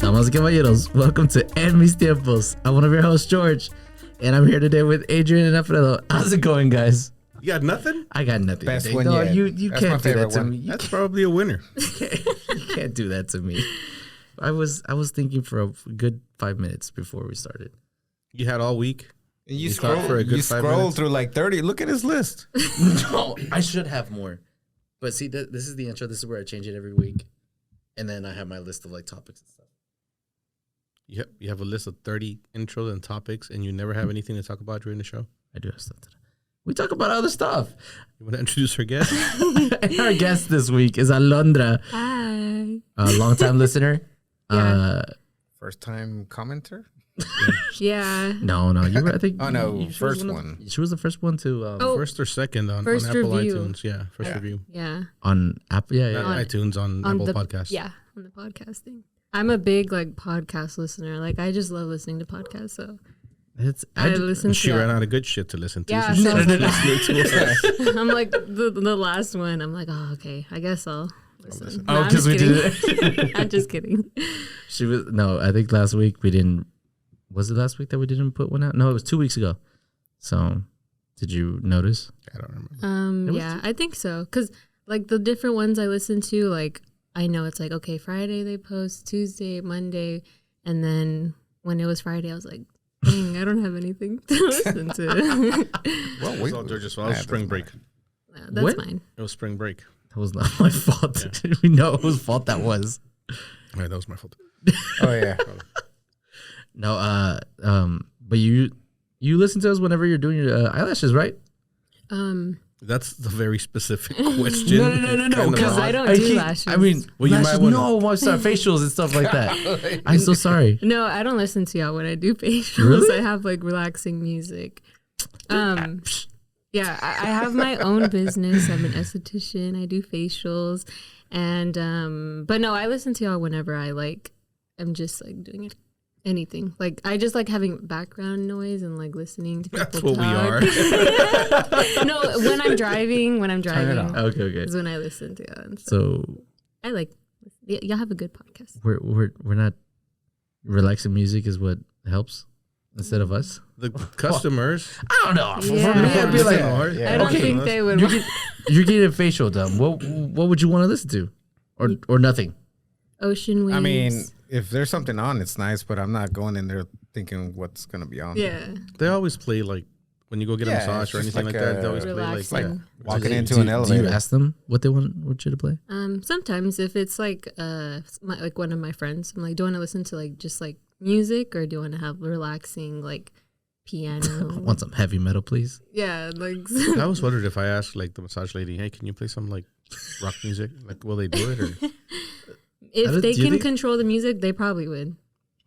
Damas y caballeros, welcome to En Mis Tiempos. I'm one of your hosts, George, and I'm here today with Adrian and Alfredo. How's it going, guys? You got nothing? I got nothing. Best today. one No, yet. you That's can't my do that favorite to one. me. That's probably a winner. You can't do that to me. I was thinking for a good 5 minutes before we started. You had all week. And You thought for a good 5 scroll minutes? through like 30. Look at his list. No, I should have more. But see, this is the intro. This is where I change it every week. And then I have my list of like topics and stuff. You have a list of 30 intros and topics, and you never have anything to talk about during the show? I do have stuff to do. We talk about other stuff. You want to introduce our guest? And our guest this week is Alondra. Hi. A longtime listener. Yeah. First time commenter? Yeah. No, you were, I think. Oh, no, she was first one. She was the first one to. Oh. First or second on First Apple review. iTunes. Yeah, first Yeah. review. Yeah. On Apple, yeah. Not iTunes, on Apple Podcasts. Yeah, on the podcasting. I'm a big like podcast listener. Like I just love listening to podcasts. So I listen She to ran out of good shit to listen to. Yeah, so she so- started listening to us. I'm like the last one. I'm like, oh, okay. I guess I'll listen. Oh, I'm 'cause just we did kidding. I'm just kidding. She was I think last week we didn't. Was it last week that we didn't put one out? No, it was 2 weeks ago. So, did you notice? I don't remember. Yeah, I think so. Cause like the different ones I listen to, like I know it's like okay, Friday they post, Tuesday, Monday, and then when it was Friday, I was like, dang, I don't have anything to listen to. Well, It was spring break. Yeah, that's What? mine. It was spring break. That was not my fault. We know whose fault that was. All right, that was my fault. Oh, yeah. No, but you listen to us whenever you're doing your eyelashes, right? That's the very specific question. No, It's kind of because odd. I don't do lashes. I mean, Well, you lashes, might wanna- no, most facials and stuff like that. I'm so sorry. No, I don't listen to y'all when I do facials. Really? I have like relaxing music. Yeah, I have my own business. I'm an esthetician. I do facials, and but no, I listen to y'all whenever I like. I'm just like doing it. Anything like I just like having background noise and like listening to people That's what we talk. are. No, when I'm driving, Okay. is when I listen to it. And so So I like y'all have a good podcast. we're not relaxing music is what helps instead of us. The customers. I don't know. Yeah. For me, I'd be like, Yeah. I don't okay, think they would. you're getting a facial done. What would you want to listen to, or nothing? Ocean waves. I mean, if there's something on, it's nice, but I'm not going in there thinking what's going to be on. yeah, They always play like when you go get a Yeah, massage or it's just anything like like that. They a always play like relaxing. Walking into Do an elevator. you ask them what they want you to play? Sometimes if it's like like one of my friends, I'm like, do you want to listen to like just like music or do you want to have relaxing like piano? Want some heavy metal, please? Yeah, like I always wondered if I asked like the massage lady, "Hey, can you play some like rock music? Like, will they do it?" Or if they do you can think- control the music, they probably would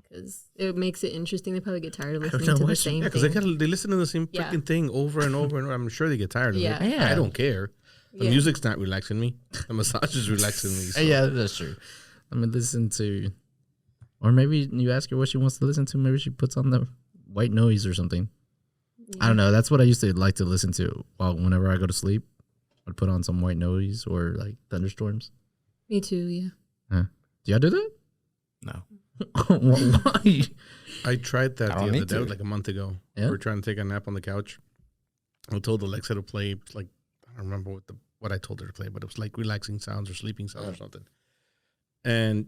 because it makes it interesting. They probably get tired of listening know to why the she- same yeah, because thing. they listen to the same Yeah. freaking thing over and over and over. I'm sure they get tired of Yeah. it. Yeah. I don't care. The Yeah. music's not relaxing me. The massage is relaxing me. So. Yeah, that's true. Let me listen to, or maybe you ask her what she wants to listen to. Maybe she puts on the white noise or something. I don't know. That's what I used to like to listen to. Whenever I go to sleep, I'd put on some white noise or like thunderstorms. Me too. Yeah. Do y'all do that? No. Why? I tried that I the don't other need day, to. like a month ago. Yeah? We were trying to take a nap on the couch. I told Alexa to play like I don't remember what I told her to play, but it was like relaxing sounds or sleeping sounds or something. And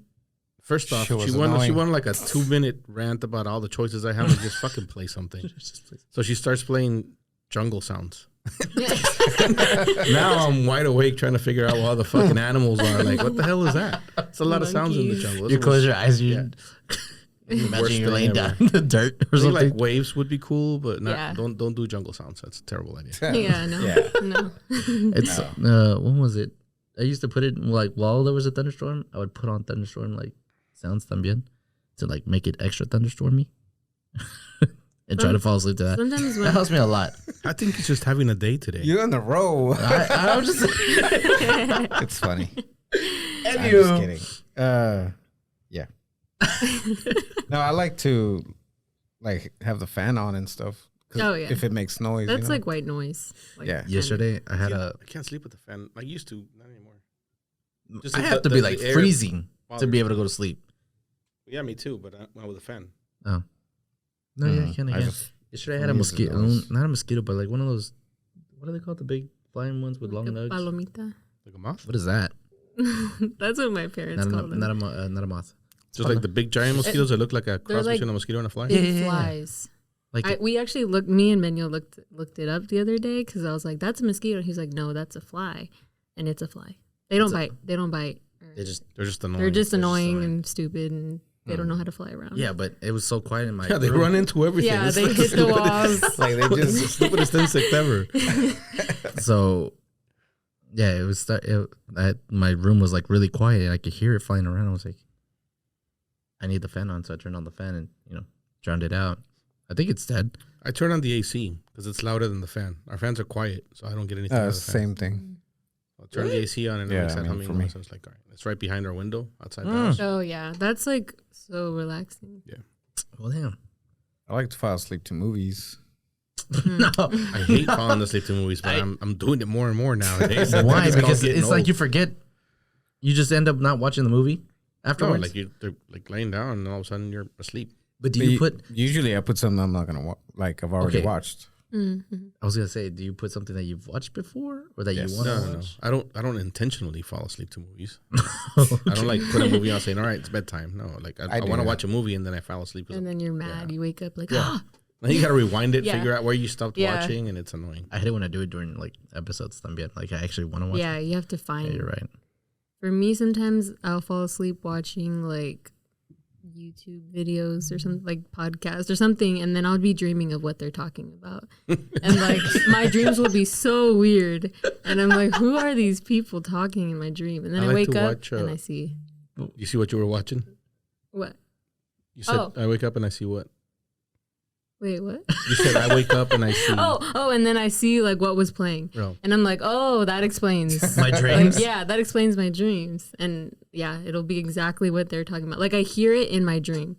first off, She was she annoying. won like a 2-minute rant about all the choices I have. Like, just fucking play something. So she starts playing jungle sounds. Now I'm wide awake trying to figure out what all the fucking animals are. Like, what the hell is that? It's a lot of sounds in the Monkeys. jungle. You It's close the your eyes. yeah. You worst imagine you're thing laying ever. down in the dirt or I think, something. like waves would be cool, but not, Yeah. don't do jungle sounds. That's a terrible idea. Yeah. No. Yeah. No. It's when was it? I used to put it like while there was a thunderstorm, I would put on thunderstorm like sounds también to like make it extra thunderstormy. And try to fall asleep to that. Sometimes That when helps me a lot. I think he's just having a day today. You're in a row. I'm just It's funny. I'm just kidding. Yeah. No, I like to like have the fan on and stuff. 'Cause Oh, yeah. if it makes noise, that's you know? like white noise. Like, Yeah. yesterday I had a I can't sleep with the fan. I used to, not anymore. I have to be like the air freezing bothers to be me. able to go to sleep. Yeah, me too, but not with a fan. Oh. No, yeah, kind of. Yeah. Yesterday I had a mosquito. Not a mosquito, but like one of those. What are they called? The big flying ones with long nugs? Palomita. Like a moth? What is that? That's what my parents call them. Not a moth. Just like the big giant mosquitoes that look like a cross between a mosquito and a fly? Big flies. Like we actually me and Manuel looked it up the other day because I was like, that's a mosquito. He's like, no, that's a fly. And it's a fly. They don't bite. They don't bite. They're just annoying. They're just annoying and stupid and they don't know how to fly around. Yeah, but it was so quiet in my they room. Run into everything. Yeah, it's they hit the walls. Like they just the stupidest insect ever. So, yeah, it was. My room was like really quiet. I could hear it flying around. I was like, I need the fan on, so I turned on the fan and drowned it out. I think it's dead. I turn on the AC because it's louder than the fan. Our fans are quiet, so I don't get anything. Out of the fan. Same thing. I'll turn the AC on and it makes that humming noise. I was like, all right, it's right behind our window outside the house. Oh yeah, that's like so relaxing. Yeah. Well, damn. I like to fall asleep to movies. No, I hate falling asleep to movies, but I'm doing it more and more nowadays. Why? Because it's old. like you forget. You just end up not watching the movie afterwards. No, like they're like laying down and all of a sudden you're asleep. But do you put? Usually, I put something I'm not gonna like. I've already watched. Mm-hmm. I was gonna say, do you put something that you've watched before or that you want to watch? No. I don't intentionally fall asleep to movies. I don't like put a movie on saying, all right, it's bedtime. No, like I want to watch a movie and then I fall asleep. And then you're mad. You wake up like, Then you gotta rewind it, figure out where you stopped watching, and it's annoying. I hate it when I do it during like episodes. Like I actually want to watch. Yeah, you have to find. Yeah, you're right. For me, sometimes I'll fall asleep watching like YouTube videos or something, like podcasts or something, and then I'll be dreaming of what they're talking about. And like my dreams will be so weird. And I'm like, who are these people talking in my dream? And then I wake up and I see. You see what you were watching? What? You said I wake up and I see what? Wait, what? You said I wake up and I see. And then I see like what was playing. Oh. And I'm like, oh, that explains my dreams. Like, yeah, that explains my dreams. And yeah, it'll be exactly what they're talking about. Like I hear it in my dream.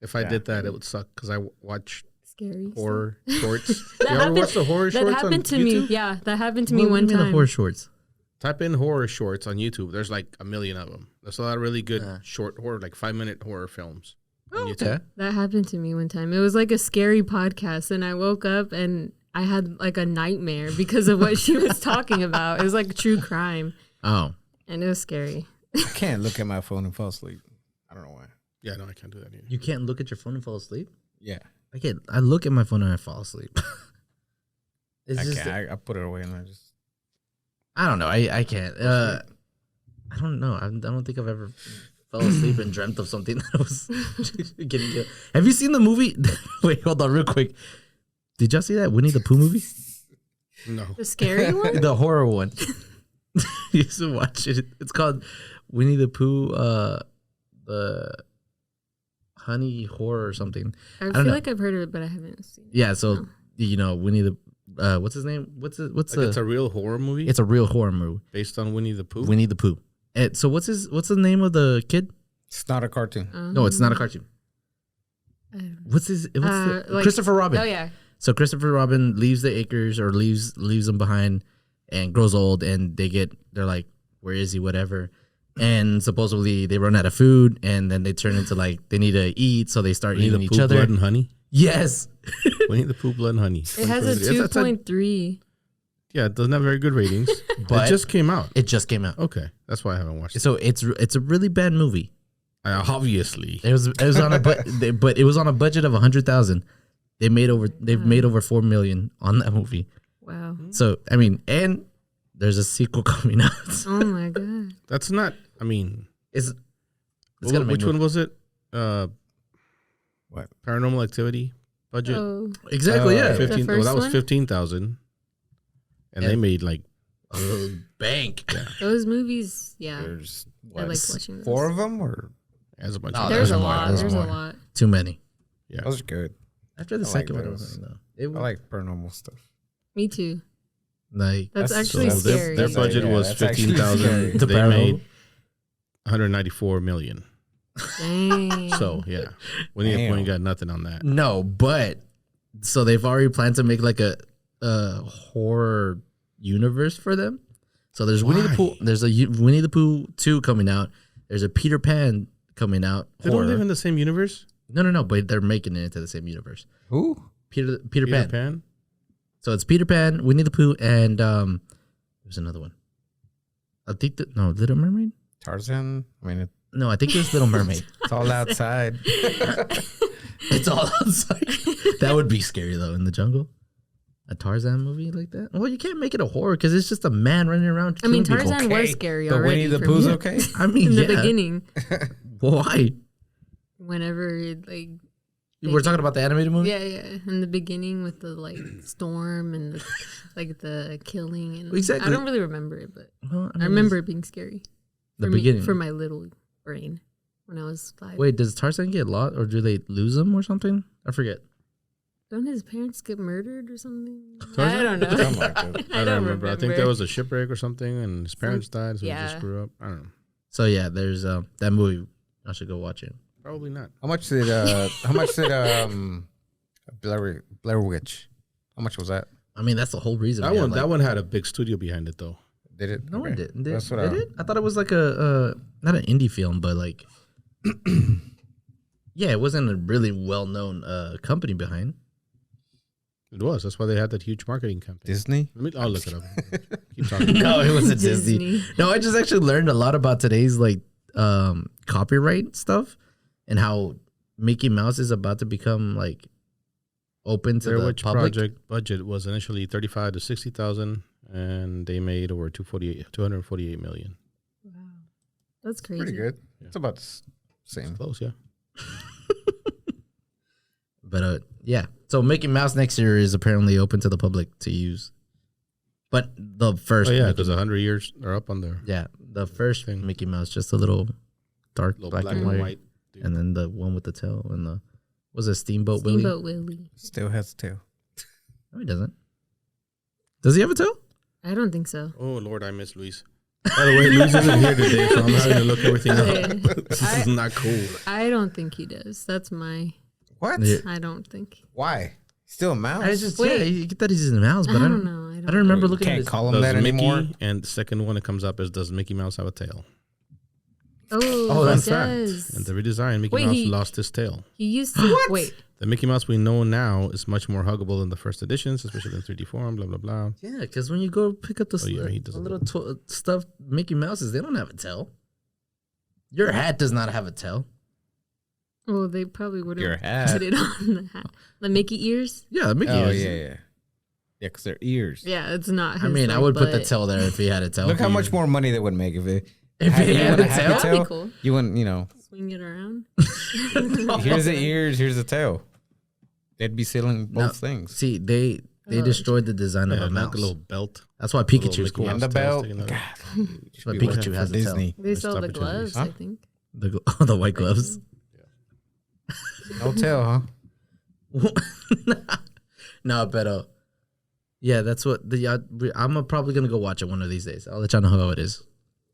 If I did that, it would suck because I watch scary horror shorts. You ever watch the horror shorts on YouTube? That happened to me. Yeah, that happened to me one time. The horror shorts. Type in horror shorts on YouTube. There's like a million of them. There's a lot of really good short horror, like 5-minute horror films. Okay. That happened to me one time. It was like a scary podcast, and I woke up and I had like a nightmare because of what she was talking about. It was like true crime. Oh. And it was scary. I can't look at my phone and fall asleep. I don't know why. Yeah, no, I can't do that either. You can't look at your phone and fall asleep? Yeah. I can't. I look at my phone and I fall asleep. I put it away and I just. I don't know. I can't. I don't know. I don't think I've ever fell asleep and dreamt of something that was getting killed. Have you seen the movie? Wait, hold on real quick. Did y'all see that Winnie the Pooh movie? No. The scary one? The horror one. You used to watch it. It's called Winnie the Pooh, the Honey Horror or something. I feel like I've heard of it, but I haven't seen it. Yeah, so Winnie the what's his name? It's a real horror movie? It's a real horror movie. Based on Winnie the Pooh? Winnie the Pooh. So what's the name of the kid? It's not a cartoon. No, it's not a cartoon. Christopher Robin. Oh yeah. So Christopher Robin leaves the acres or leaves them behind and grows old, and they're like, where is he? Whatever. And supposedly they run out of food, and then they turn into like they need to eat, so they start eating each other. Blood and Honey. Yes. Winnie the Pooh, Blood and Honey. It has a 2.3. Yeah, it doesn't have very good ratings. But it just came out. It just came out. Okay, that's why I haven't watched it. So it's a really bad movie. Obviously, it was on a but it was on a budget of $100,000. They've made over $4 million on that movie. Wow. So I mean, and there's a sequel coming out. Oh my god. That's not. I mean, it's which one was it? What? Paranormal Activity budget? Oh. Exactly. Yeah. 15. Well, that was 15,000, and they made like a bank. Yeah. Those movies, yeah. There's I like watching those. 4 of them, or as a bunch. No, there's a more. lot. There's a lot. Too many. Yeah, those are good. After the second one, I like paranormal stuff. Me too. Like that's actually so scary. Their budget was 15,000. They made 194 million. Dang. So yeah, Winnie the Pooh ain't got nothing on that. No, but so they've already planned to make like a horror universe for them. So there's Winnie the Pooh. There's a Winnie the Pooh 2 coming out. There's a Peter Pan coming out. They horror. don't live in the same universe. No. But they're making it into the same universe. Who? Peter Peter Pan. Pan. So it's Peter Pan, Winnie the Pooh, and there's another one. I think Little Mermaid. Tarzan. I mean, No, I think it's Little Mermaid. it's all outside. It's all outside. That would be scary though in the jungle. A Tarzan movie like that? Well, you can't make it a horror because it's just a man running around. I mean, killing people. Tarzan was scary The already. Winnie the for Pooh's me. okay. I mean, In the yeah. beginning, Why? whenever like We're talking about the animated movie. yeah, in the beginning with the like storm and the, like the killing and Exactly. I don't really remember it, but Well, I remember it being scary. the for beginning. me, for my little brain when I was 5. Wait, does Tarzan get lost or do they lose him or something? I forget. Don't his parents get murdered or something? Tarzan? I don't know. Something like that. I don't remember. I think there was a shipwreck or something, and his parents died, so he just yeah. grew up. I don't know. So yeah, there's that movie. I should go watch it. Probably not. How much did Blair Witch? How much was that? I mean, that's the whole reason. That we one. had, like- that one had a big studio behind it, though. Did it? No, Okay. it didn't. Did, That's what did it? I thought it was like a not an indie film, but like, yeah, it wasn't a really well known company behind. It was. That's why they had that huge marketing campaign. Disney. I'll look it up. Keep talking. No, it was a Disney. Disney. No, I just actually learned a lot about today's like copyright stuff and how Mickey Mouse is about to become like open to Their the Witch public. project budget was initially 35 to 60,000, and they made over 248 million. Wow, that's crazy. Pretty good. Yeah. It's about the same. Close, yeah. But yeah, so Mickey Mouse next year is apparently open to the public to use. But the first, Oh yeah, Mickey- because 100 years are up on there. yeah, the first Thing. Mickey Mouse, just a little dark Little black, and white, dude. and then the one with the tail and the was it Steamboat Willie? Steamboat Willie. Still has a tail. No, he doesn't. Does he have a tail? I don't think so. Oh Lord, I miss Luis. By the way, Luis isn't here today, so I'm having to look everything Okay. up. This is not cool. I don't think he does. That's my. What? Yeah. I don't think. Why? Still a mouse? I just Wait. yeah, you get that he's in the mouse, but I don't know. I don't remember looking at Can't his. call him Does that Mickey, anymore. and the second one that comes up is, does Mickey Mouse have a tail? Oh, that's he fact. does. And the redesign, Mickey Wait, Mouse he- lost his tail. He used to wait. The Mickey Mouse we know now is much more huggable than the first editions, especially in 3D form, blah, blah, blah. Yeah, because when you go pick up the, Oh, yeah, he the doesn't. little stuffed Mickey Mouses, they don't have a tail. Your hat does not have a tail. Oh, they probably would Your have hat. put it on the hat. The Mickey ears. Yeah, Mickey. Oh, is. yeah, yeah. Yeah, because their ears. Yeah, it's not. I his, mean, I like, would put the butt. tail there if he had a tail. Look how much more money they would make if it. If he you had wanna a have tail? a That'd be cool. You wouldn't, you know. Swing it around. Here's the ears, here's the tail. They'd be selling both No. things. See, they Oh, destroyed the design of Yeah, a like mouse. a little belt. That's why Little Pikachu's Mickey cool. Mouse And the tails belt. sticking out. God, That's why be Pikachu working has for a tail. Disney. They Missed sell the opportunities. gloves, Huh? I think. The white gloves. No tail, huh? No, but yeah, that's what the. I'm probably gonna go watch it one of these days. I'll let y'all know how it is.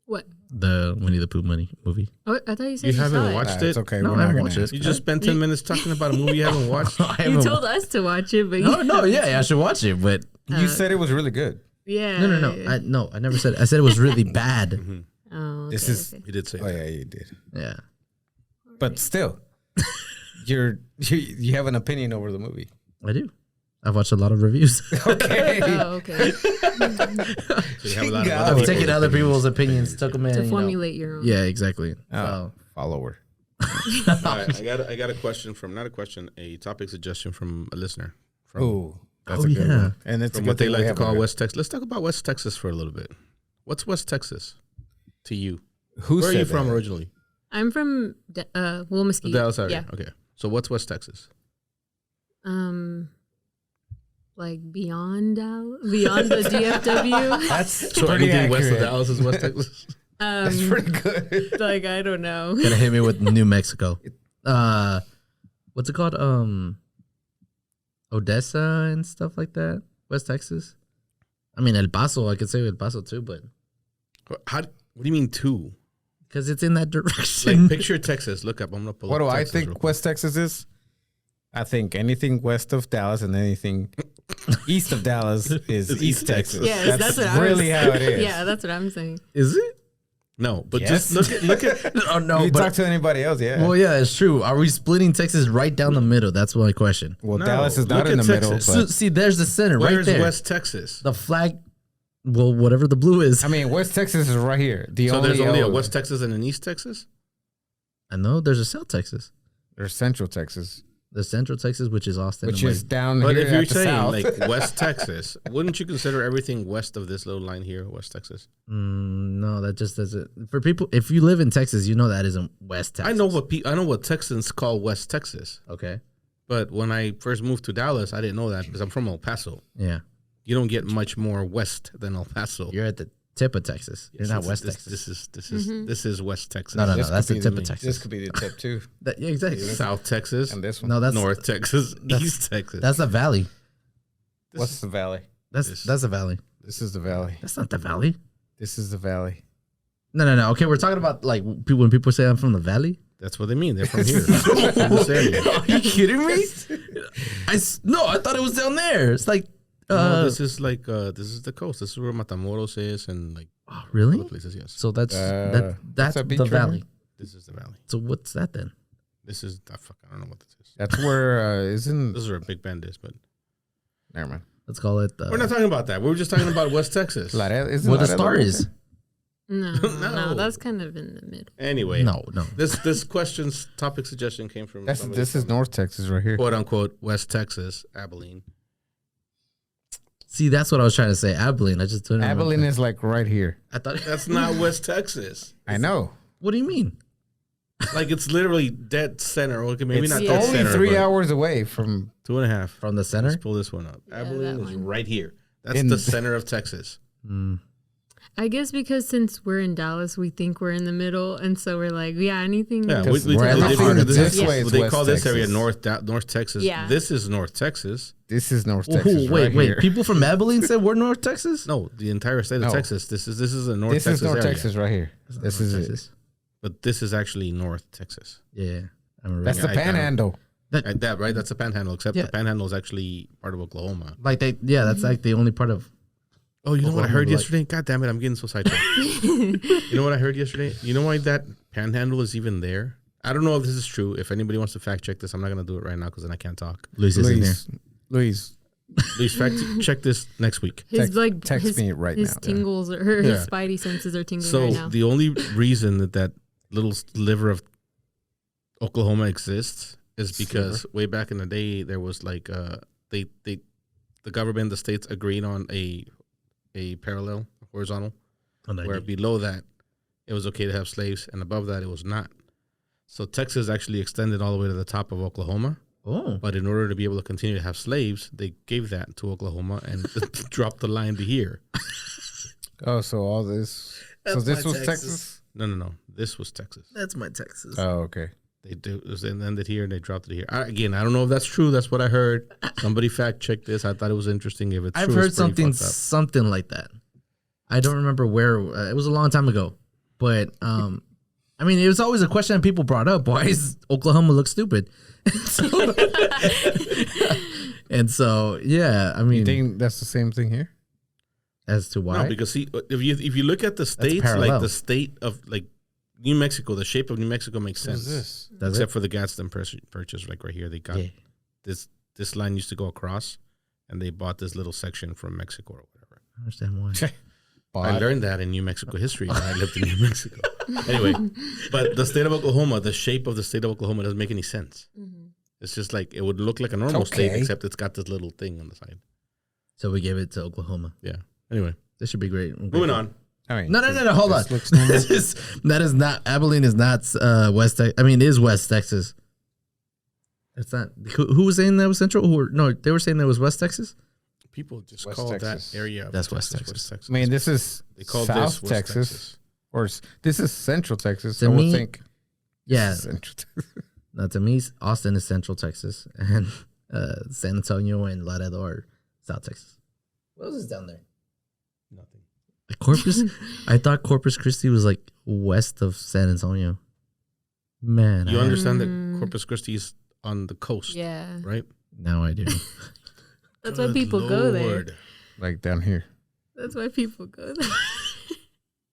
What? The Winnie the Pooh movie. Oh, I thought you said You you haven't saw watched It's it? okay. No, we're I not haven't gonna watched it. ask You just spent 10 minutes talking about a movie you haven't watched. I it. You haven't- told us to watch it, but No, yeah, I should watch it, but You said it was really good. yeah. no, I never said. I said it was really bad. Oh, This okay, is- okay. You did say Oh, that. yeah, you did. Yeah, But still, you have an opinion over the movie. I do. I've watched a lot of reviews. Okay. Oh, okay. So you have a lot of God. other I've people's taken other opinions. people's opinions, took them in. To you know. formulate your own. Yeah, exactly. Oh, follower. All right, I got a question from, not a question, a topic suggestion from a listener. From, Oh, that's Oh, a good yeah. one. And it's a from good what they thing we like to have call a- West Texas. Let's talk about West Texas for a little bit. What's West Texas to you? Who Where are said you from that? originally? I'm from Wilmesque. Dallas area. Yeah. Okay. So what's West Texas? Like beyond the DFW. That's So pretty anything west of accurate. Dallas is West Texas? That's pretty good. Like I don't know. Gonna hit me with New Mexico. What's it called? Odessa and stuff like that. West Texas. I mean El Paso. I could say El Paso too, but What do you mean two? because it's in that direction. Like picture Texas. Look up. I'm gonna pull What up do I Texas real think quick. West Texas is? I think anything west of Dallas and anything east of Dallas is It's East Texas. Yes, that's what I was- really how it is. Yeah, that's what I'm saying. Is it? No, but Yes. just look at. Oh no, You but talk to anybody else, yeah. well, yeah, it's true. Are we splitting Texas right down the middle? That's my question. Well, No, Dallas is not look in the at middle, Texas. So, but see, there's the center right Where's there. West Texas? The flag, well, whatever the blue is. I mean, West Texas is right here. So there's only a West Texas and an East Texas? I know there's a South Texas. There's Central Texas, The Central Texas, which is Austin. which and is down But here if you're at the saying south. like West Texas, wouldn't you consider everything west of this little line here West Texas? No, that just doesn't. For people, if you live in Texas, you know that isn't West Texas. I know what Texans call West Texas. Okay. But when I first moved to Dallas, I didn't know that because I'm from El Paso. Yeah. You don't get much more west than El Paso. You're at the tip of Texas. You're not West Texas. This is West Texas. No, This that's could the be tip the- of Texas. This could be the tip too. Yeah, exactly. South Texas, And this one. No, that's North Texas, that's- East Texas. that's the valley. What's the valley? That's the valley. This is the valley. That's not the valley. This is the valley. No. Okay, we're talking about like people when people say I'm from the valley. That's what they mean. They're from here. From this area. Are you kidding me? I thought it was down there. It's like No, this is like this is the coast. This is where Matamoros is and like oh, really? other places. Yes, So that's What's that's that beach the right valley. here? this is the valley. So what's that then? This is I don't know what this is. That's where isn't. This is where Big Bend is, but Never mind. Let's call it. we're not talking about that. We were just talking about West Texas. Laredo, isn't where the Laredo star over is. there? No, No. no, that's kind of in the middle. Anyway, No. This question's topic suggestion came from somebody This is from, North Texas right here. quote unquote West Texas, Abilene. See, that's what I was trying to say. Abilene. I just didn't. Abilene remember. is like right here. I thought. That's not West Texas. I know. What do you mean? Like it's literally dead center. Okay, maybe It's not Yeah. dead only center. 3 but hours away from. 2.5. From the center? Let's pull this one up. Yeah, Abilene that is one. right here. That's In- the center of Texas. Mm. I guess because since we're in Dallas, we think we're in the middle, and so we're like, yeah, anything. Yeah, Because we're at the they- heart of this Texas. is- Way is they West call this area Texas. North Texas. Yeah. This is North Texas. This is North Ooh, Texas. wait. right here. People from Abilene said we're North Texas. No, the entire state of No. Texas. This is a North This Texas is North area. Texas right here. This is it. But this is actually North Texas. Yeah, I remember. That's the I- I- Panhandle. Like that, right? That's the Panhandle. Except Yeah. the Panhandle is actually part of Oklahoma. Like they. Yeah, that's like the only part of. Oh, you know what I Oklahoma, heard like- yesterday? God damn it, I'm getting so sidetracked. You know what I heard yesterday? You know why that Panhandle is even there? I don't know if this is true. If anybody wants to fact check this, I'm not gonna do it right now because then I can't talk. Luis is in there. Luis, Please fact check this next week. His text his, me right his now. tingles or his Yeah. spidey senses are tingling So right now. the only reason that little sliver of Oklahoma exists is because way back in the day there was like the government, the states agreed on a parallel horizontal where below that it was okay to have slaves and above that it was not. So Texas actually extended all the way to the top of Oklahoma. Oh, But in order to be able to continue to have slaves, they gave that to Oklahoma and dropped the line to here. Oh, so all this. So That's this my was Texas. Texas. No. This was Texas. that's my Texas. Oh, okay. They do it ended here and they dropped it here. I don't know if that's true. That's what I heard. Somebody fact check this. I thought it was interesting. If it's I've true, heard it's pretty fucked up. something like that. I don't remember where. It was a long time ago, but I mean, it was always a question that people brought up. Why does Oklahoma look stupid? And so, yeah, I You mean, think that's the same thing here? as to why. No, because see, if you look at the states, like parallel. the state of like New Mexico, the shape of New Mexico makes sense. this? Does Except it? for the Gadsden purchase, like right here, they got Yeah. this line used to go across, and they bought this little section from Mexico or whatever. I understand why. I learned that in New Mexico history when I lived in New Mexico. Anyway, but the state of Oklahoma, the shape of the state of Oklahoma doesn't make any sense. It's just like it would look like a normal state, okay. except it's got this little thing on the side. So we gave it to Oklahoma. Yeah. Anyway, This should be great. moving on. I mean, No. Hold on. this looks normal. That is not Abilene. Is not West. I mean, it is West Texas. It's not. Who was saying that was Central? No, they were saying that was West Texas. People just West call Texas. that area. of That's West Texas. Texas. I mean, this is They call South this West Texas, Texas. or this is Central Texas. To I would me, think. Yeah. this is Central Texas. No, to me, Austin is Central Texas, and San Antonio and Laredo are South Texas. What else is down there? Nothing. Corpus. I thought Corpus Christi was like west of San Antonio. Man, You I- understand that Corpus Christi is on the coast, Yeah, right? now I do. that's why Good people go there. Lord. Like down here. That's why people go there.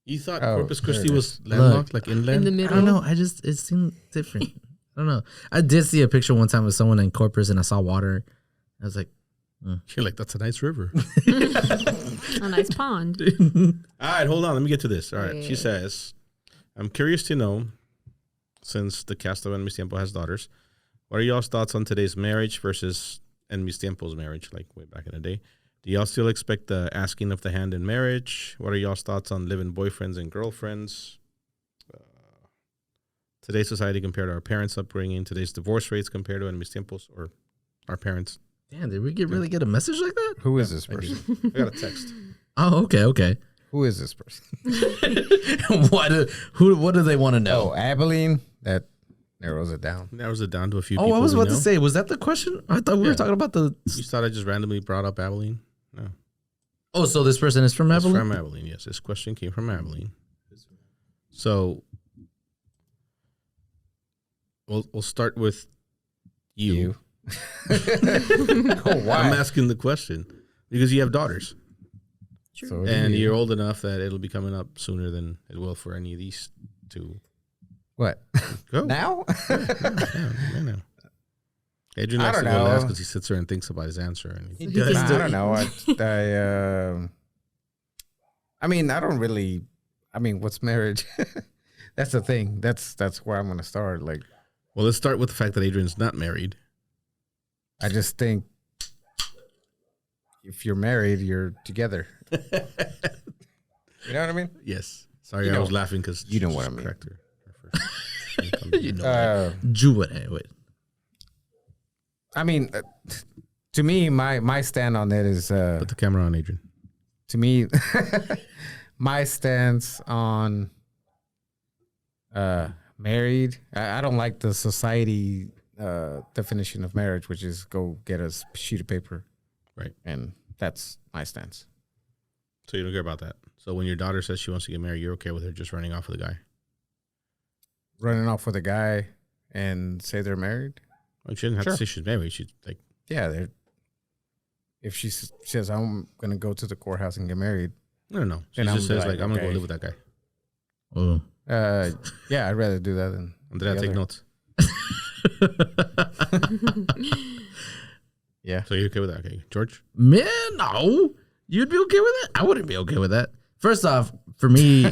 You thought Oh, Corpus there Christi it was landlocked, like inland? In the I middle. don't know. It seemed different. I don't know. I did see a picture one time of someone in Corpus, and I saw water. I was like, You're like, that's a nice river. A nice pond. All right, hold on. Let me get to this. All right. She Yeah. says, I'm curious to know, since the cast of En Mis Tiempo has daughters, what are y'all's thoughts on today's marriage versus En Mis Tiempo's marriage, like way back in the day? Do y'all still expect the asking of the hand in marriage? What are y'all's thoughts on living boyfriends and girlfriends? Today's society compared to our parents' upbringing, today's divorce rates compared to En Mis Tiempos or our parents. damn, did we really get a message like that? Who is this I did. person? I got a text. Oh, okay. Who is this person? What do they want to know? Oh, Abilene. That narrows it down. Narrows it down to a few Oh, people. I was we about know. to say, was that the question? I thought we were talking about the. You thought I just randomly brought up Abilene? No. Oh, so this person is from It's Abilene? from Abilene, yes. This question came from Abilene. So we'll start with you. Oh, why? I'm asking the question because you have daughters. So And you're old enough that it'll be coming up sooner than it will for any of these to what? go. Now? No. Adrian I likes to don't go know. last because he sits there and thinks about his answer. And He does. I don't know. I mean, I don't really. I mean, what's marriage? That's the thing. That's where I'm gonna start. Like, well, let's start with the fact that Adrian's not married. I just think if you're married, you're together. You know what I mean? Yes. Sorry, You I know- was laughing because you know what I mean. Correct her first. You know, wait. I mean, to me, my stand on it is Put the camera on, Adrian. to me, my stance on married. I don't like the society definition of marriage, which is go get a sheet of paper, Right. and that's my stance. So you don't care about that. So when your daughter says she wants to get married, you're okay with her just running off with a guy? Running off with a guy and say they're married. Like she doesn't have Sure. to say she's married. She's like, Yeah, they're. If she says I'm gonna go to the courthouse and get married, no. She And just I'm says like, like, I'm gonna go okay. live with that guy. Oh. yeah, I'd rather do that than Andrea, the take other. notes. Yeah. So you're okay with that? Okay, George. Man, no. You'd be okay with that? I wouldn't be okay with that. First off, for me,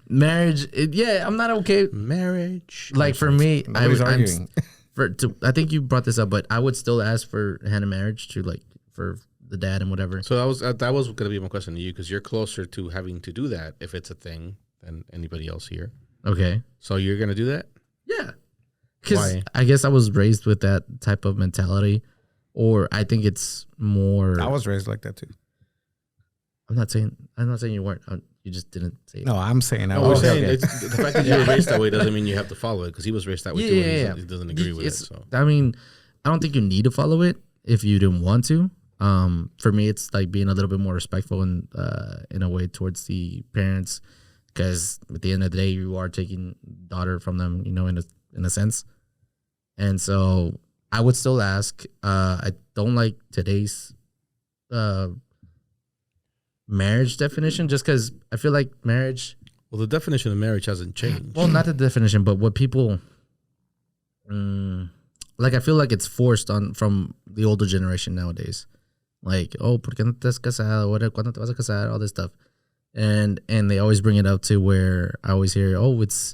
marriage, I'm not okay. Marriage. Like for me, Nobody's I'm arguing. I think you brought this up, but I would still ask for hand in marriage to like for the dad and whatever. So that was gonna be my question to you because you're closer to having to do that if it's a thing than anybody else here. Okay. So you're gonna do that? Yeah. Because Why? I guess I was raised with that type of mentality, or I think it's more. I was raised like that too. I'm not saying you weren't. You just didn't say it. No, I'm saying I No, we're was. saying okay. it's, the fact that you were raised that way doesn't mean you have to follow it because he was raised that way too. Yeah. And he doesn't agree with it. It's- So I mean, I don't think you need to follow it if you didn't want to. For me, it's like being a little bit more respectful in a way towards the parents, because at the end of the day, you are taking daughter from them, in a sense. And so I would still ask. I don't like today's marriage definition, just because I feel like marriage. well, the definition of marriage hasn't changed. Well, not the definition, but what people. Like I feel like it's forced on from the older generation nowadays. Like, oh, ¿por qué no te has casado? ¿Cuándo te vas a casar? All this stuff, and they always bring it up to where I always hear, oh, it's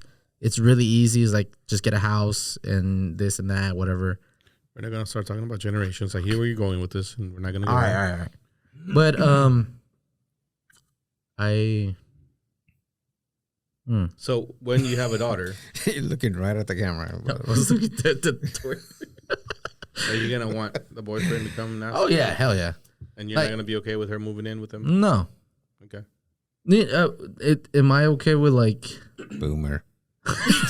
really easy. It's like just get a house and this and that, whatever. We're not gonna start talking about generations. I hear where you're going with this, and we're not gonna go. All there. right. But So when you have a daughter, You're looking right at the camera. I was looking at the door. are you gonna want the boyfriend to come now? Oh yeah, hell yeah. And you're Like- not gonna be okay with her moving in with him? No. Okay. Am I okay with like? Boomer.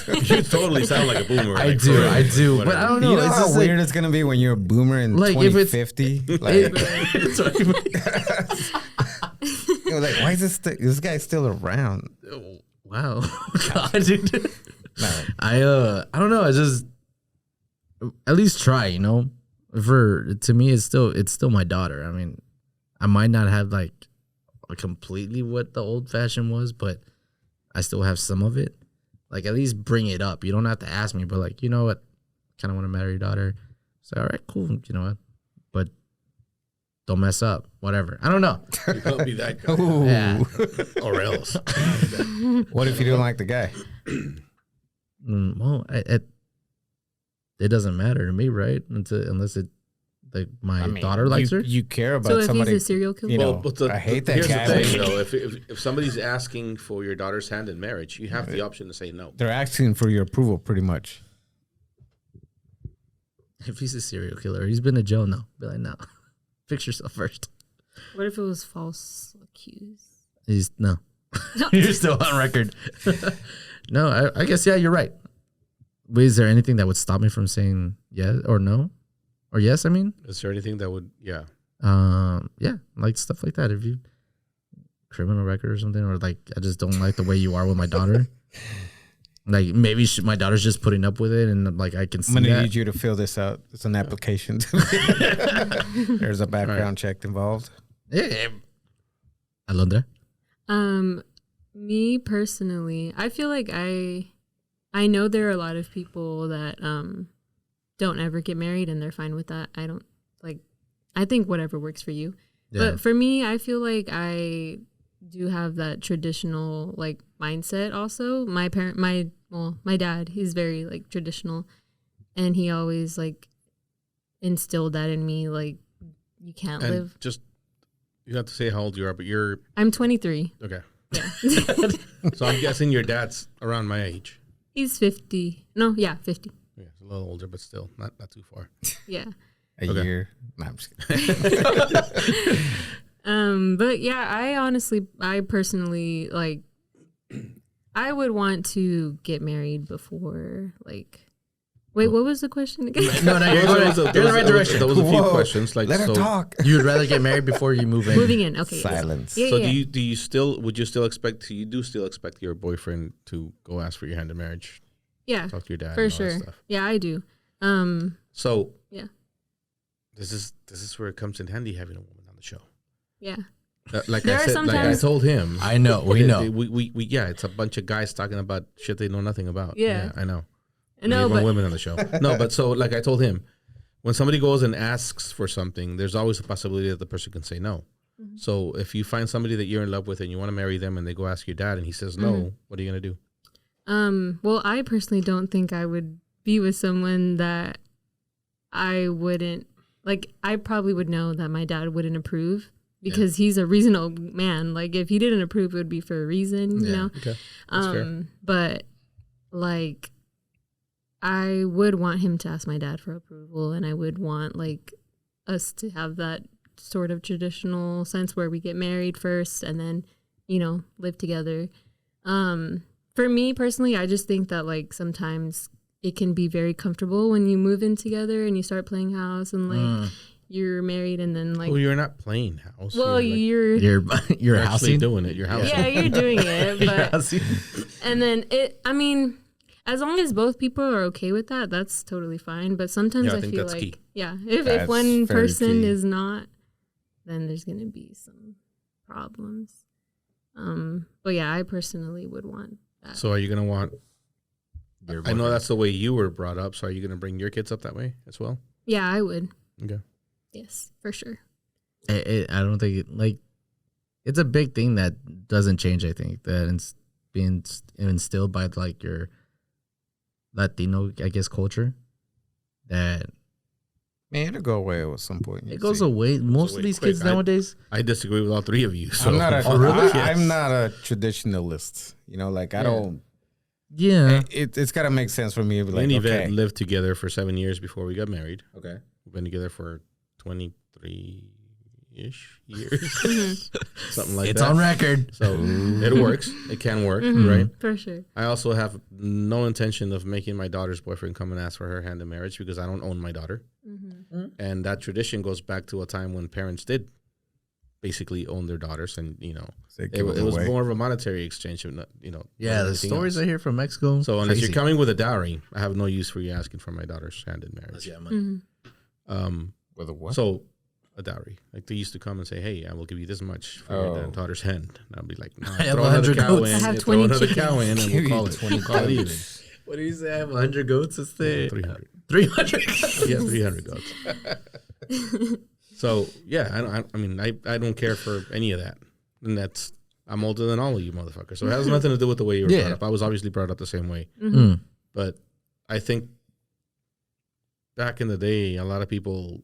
You totally sound like a boomer. I like, do, for real. I do, but Whatever. I don't know. You know It's how just weird it's gonna be when you're a boomer in Like, if it's- 2050. Like, you're like, why is this guy still around? Wow, God, dude. No. I don't know. I just at least try. To me, it's still my daughter. I mean, I might not have like completely what the old fashioned was, but I still have some of it. Like, at least bring it up. You don't have to ask me, but like, you know what? Kind of want to marry your daughter. So, all right, cool. You know what? But don't mess up. Whatever. I don't know. You don't be that guy. Ooh. Yeah. Or else. What if you don't like the guy? Well, it doesn't matter to me, right? Unless it, like, my daughter likes her. You care about So if somebody. he's a serial killer, You know, but I hate that here's guy. the thing, though. If somebody's asking for your daughter's hand in marriage, you have the option to say no. They're asking for your approval, pretty much. If he's a serial killer, he's been to jail. No, be like, no. Fix yourself first. what if it was false accused? He's no. You're still on record. No, I guess, yeah, you're right. But is there anything that would stop me from saying yes or no? Or yes, I mean? Is there anything that would, yeah. Yeah, like stuff like that. If you criminal record or something, or like, I just don't like the way you are with my daughter. Like, maybe my daughter's just putting up with it, and like, I can see I'm gonna that. need you to fill this out. It's an application. There's a background check involved. Yeah. Alondra? Me personally, I feel like I know there are a lot of people that don't ever get married and they're fine with that. I think whatever works for you. Yeah. But for me, I feel like I do have that traditional like mindset also. My dad, he's very like traditional, and he always like instilled that in me, like you can't And live. just, you have to say how old you are, but you're, I'm 23. okay. Yeah. So I'm guessing your dad's around my age. He's 50. No, yeah, 50. Yeah, it's a little older, but still not too far. Yeah. A Okay. year. No, I'm just kidding. But yeah, I personally like, I would want to get married before like, wait, what was the question again? No, you're You're in the right direction. There was a few Whoa. questions. Like, Let her so, talk. You'd rather get married before you move in. Moving in. Okay. yes. Silence. Yeah, So yeah. do you still, would you still expect, you do still expect your boyfriend to go ask for your hand in marriage? Yeah, Talk to your dad for and all that sure. stuff. Yeah, I do. So Yeah. this is where it comes in handy having a woman on the show. Yeah. Like There I are said, like I sometimes- told him. I know. We know. We yeah, it's a bunch of guys talking about shit they know nothing about. Yeah. I know. No, We want but women on the show. No, but so like I told him, when somebody goes and asks for something, there's always a possibility that the person can say no. Mm-hmm. So if you find somebody that you're in love with and you want to marry them and they go ask your dad and he says no, Mm-hmm. what are you gonna do? well, I personally don't think I would be with someone that I wouldn't like. I probably would know that my dad wouldn't approve because he's a reasonable man. Like if he didn't approve, it would be for a reason, you know. Okay. That's fair. But like, I would want him to ask my dad for approval, and I would want like us to have that sort of traditional sense where we get married first and then, you know, live together. For me personally, I just think that like sometimes it can be very comfortable when you move in together and you start playing house and like you're married and then like, Well, you're not playing house. well, you're You're actually housing. doing it. You're housing. yeah, you're doing it, You're but housing. and then I mean, as long as both people are okay with that, that's totally fine. But sometimes Yeah, I I think feel that's like, key. yeah, if That's one very person key. is not, then there's gonna be some problems. But yeah, I personally would want that. So are you gonna want? Your I know boyfriend. that's the way you were brought up. So are you gonna bring your kids up that way as well? Yeah, I would. Okay. Yes, for sure. I don't think it, like, it's a big thing that doesn't change. I think that it's being instilled by like your Latino, I guess, culture. That Man, it'll go away at some point. it goes away. Most of away these quick. kids nowadays. I disagree with all three of you. So I'm not a, Oh, really? I'm not a traditionalist. You know, like I don't. Yeah. It's got to make sense for me. To be Me like, and Yvette okay, lived together for 7 years before we got married. Okay. We've been together for 23-ish years, something like It's that. on record. So it works. It can work, Mhm, right? For sure. I also have no intention of making my daughter's boyfriend come and ask for her hand in marriage because I don't own my daughter. And that tradition goes back to a time when parents did basically own their daughters, and you know, they it give it was away. more of a monetary exchange, of not, you know. Yeah, not the anything stories else. I hear from Mexico. So unless crazy. you're coming with a dowry, I have no use for you asking for my daughter's hand in marriage. Yeah, man. Um, With a what? so a dowry. Like they used to come and say, "Hey, I will give you this much for your daughter's hand." And I'd be like, "No, I have throw another 100 cow goats. in. I have throw 20 another chickens. cow in, and we'll call it 20 even." What do you say? I have 100 goats. It's 300. 300. Yeah, 300 goats. So yeah, I mean, I don't care for any of that, and I'm older than all of you motherfuckers. So it has nothing to do with the way you were brought up. I was obviously brought up the same way, but I think back in the day, a lot of people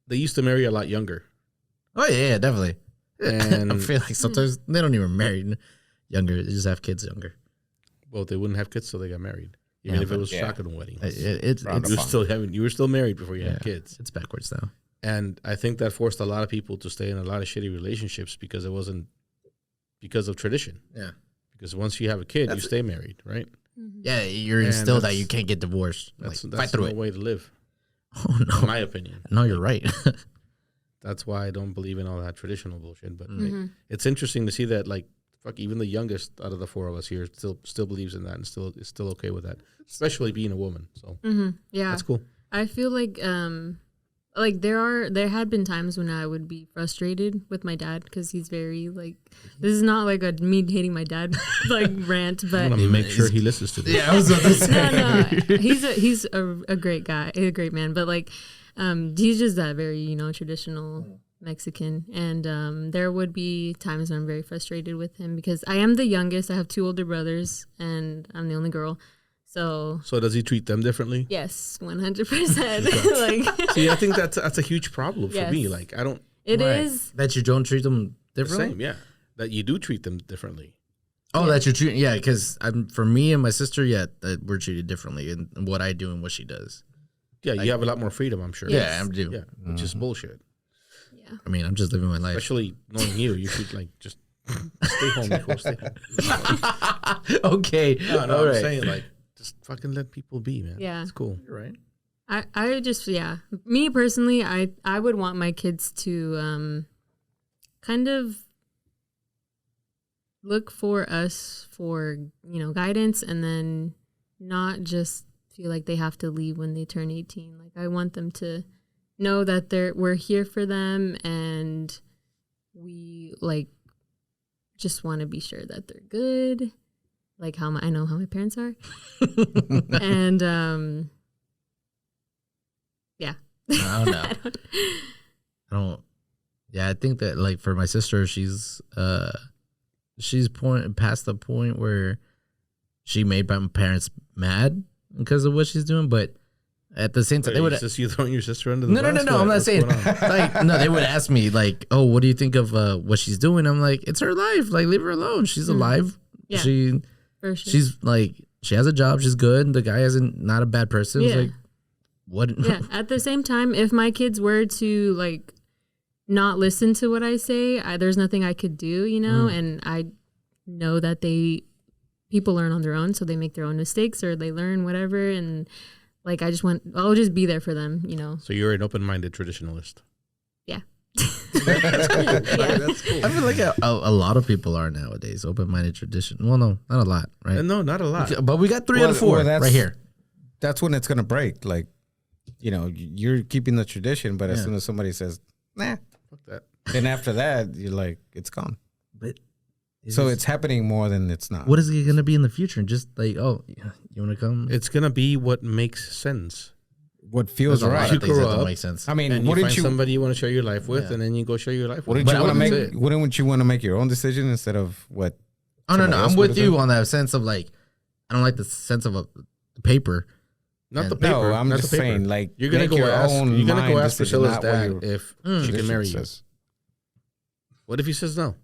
they used to marry a lot younger. Oh yeah, definitely. And I feel like sometimes they don't even marry younger. They just have kids younger. Well, they wouldn't have kids till they got married. Even if it was shotgun wedding. You were still married before you had kids. It's backwards now. And I think that forced a lot of people to stay in a lot of shitty relationships because it wasn't because of tradition. Yeah. Because once you have a kid, you stay married, right? Yeah, you're instilled that you can't get divorced. That's fight through no way to live. Oh no. In my opinion. No, you're right. That's why I don't believe in all that traditional bullshit. But it's interesting to see that like fuck, even the youngest out of the four of us here still believes in that and is still okay with that, especially being a woman. So yeah, that's cool. I feel like there had been times when I would be frustrated with my dad because he's very like, this is not like a me hating my dad like rant, but I want to make sure he listens to this. Yeah, I was about to say. no, he's a great guy, a great man, but like he's just that very traditional Mexican, and there would be times when I'm very frustrated with him because I am the youngest. I have 2 older brothers, and I'm the only girl. So does he treat them differently? Yes, 100%. Like, see, I think that's a huge problem for me. Yes. Like, I don't. It is that you don't treat them differently. Same, yeah. That you do treat them differently. Oh, that you're treating, yeah. Because for me and my sister, that we're treated differently in what I do and what she does. Yeah, you have a lot more freedom, I'm sure. Yeah, I do. Yeah, which is bullshit. Yeah. I mean, I'm just living my life. Especially knowing you should like just stay home, Nicole. Stay home. Okay. No, all I'm right. saying like just fucking let people be, man. Yeah. It's cool. You're right. I just me personally, I would want my kids to kind of look for us for guidance, and then not just feel like they have to leave when they turn 18. Like, I want them to know that we're here for them, and we like just want to be sure that they're good, like how I know how my parents are. And yeah. I don't know. I don't. Yeah, I think that like for my sister, she's past the point where she made my parents mad because of what she's doing, but at the same time, they would. Is this you throwing your sister under the No. bus? I'm not What's saying going on? like no. They would ask me like, "Oh, what do you think of what she's doing?" I'm like, "It's her life. Like, leave her alone. She's alive. Yeah, She for sure. she's like she has a job. She's good. The guy isn't not a bad person. Yeah. It's like what? Yeah. At the same time, if my kids were to like not listen to what I say, there's nothing I could do, and I know that people learn on their own, so they make their own mistakes or they learn whatever, and like I'll just be there for them, So you're an open-minded traditionalist. Yeah. That's cool. Yeah. That's cool. I feel like a lot of people are nowadays open-minded tradition. Well, no, not a lot, right? No, not a lot. But we got 3 out of 4 right here. That's when it's gonna break. Like, you're keeping the tradition, but as soon as somebody says, "Nah," Fuck that. then after that, you're like, it's gone. But So it's happening more than it's not. what is it going to be in the future? Just like, oh, you want to come? It's gonna be what makes sense. What feels There's a lot right? of things that grow don't up, make sense. I mean, And you wouldn't find you? somebody you want to share your life with, Yeah. and then you go share your life with Wouldn't them. you want to That's make? it. Wouldn't you want to make your own decision instead of what? Oh, no, somebody else I'm would've with you done? on that sense of like, I don't like the sense of a paper. Not the No, paper. No, I'm not just the paper. saying, like, You're gonna make go your ask. own You're gonna go mind ask decision, Priscilla's not what dad your if she tradition can marry you. says. What if he says no?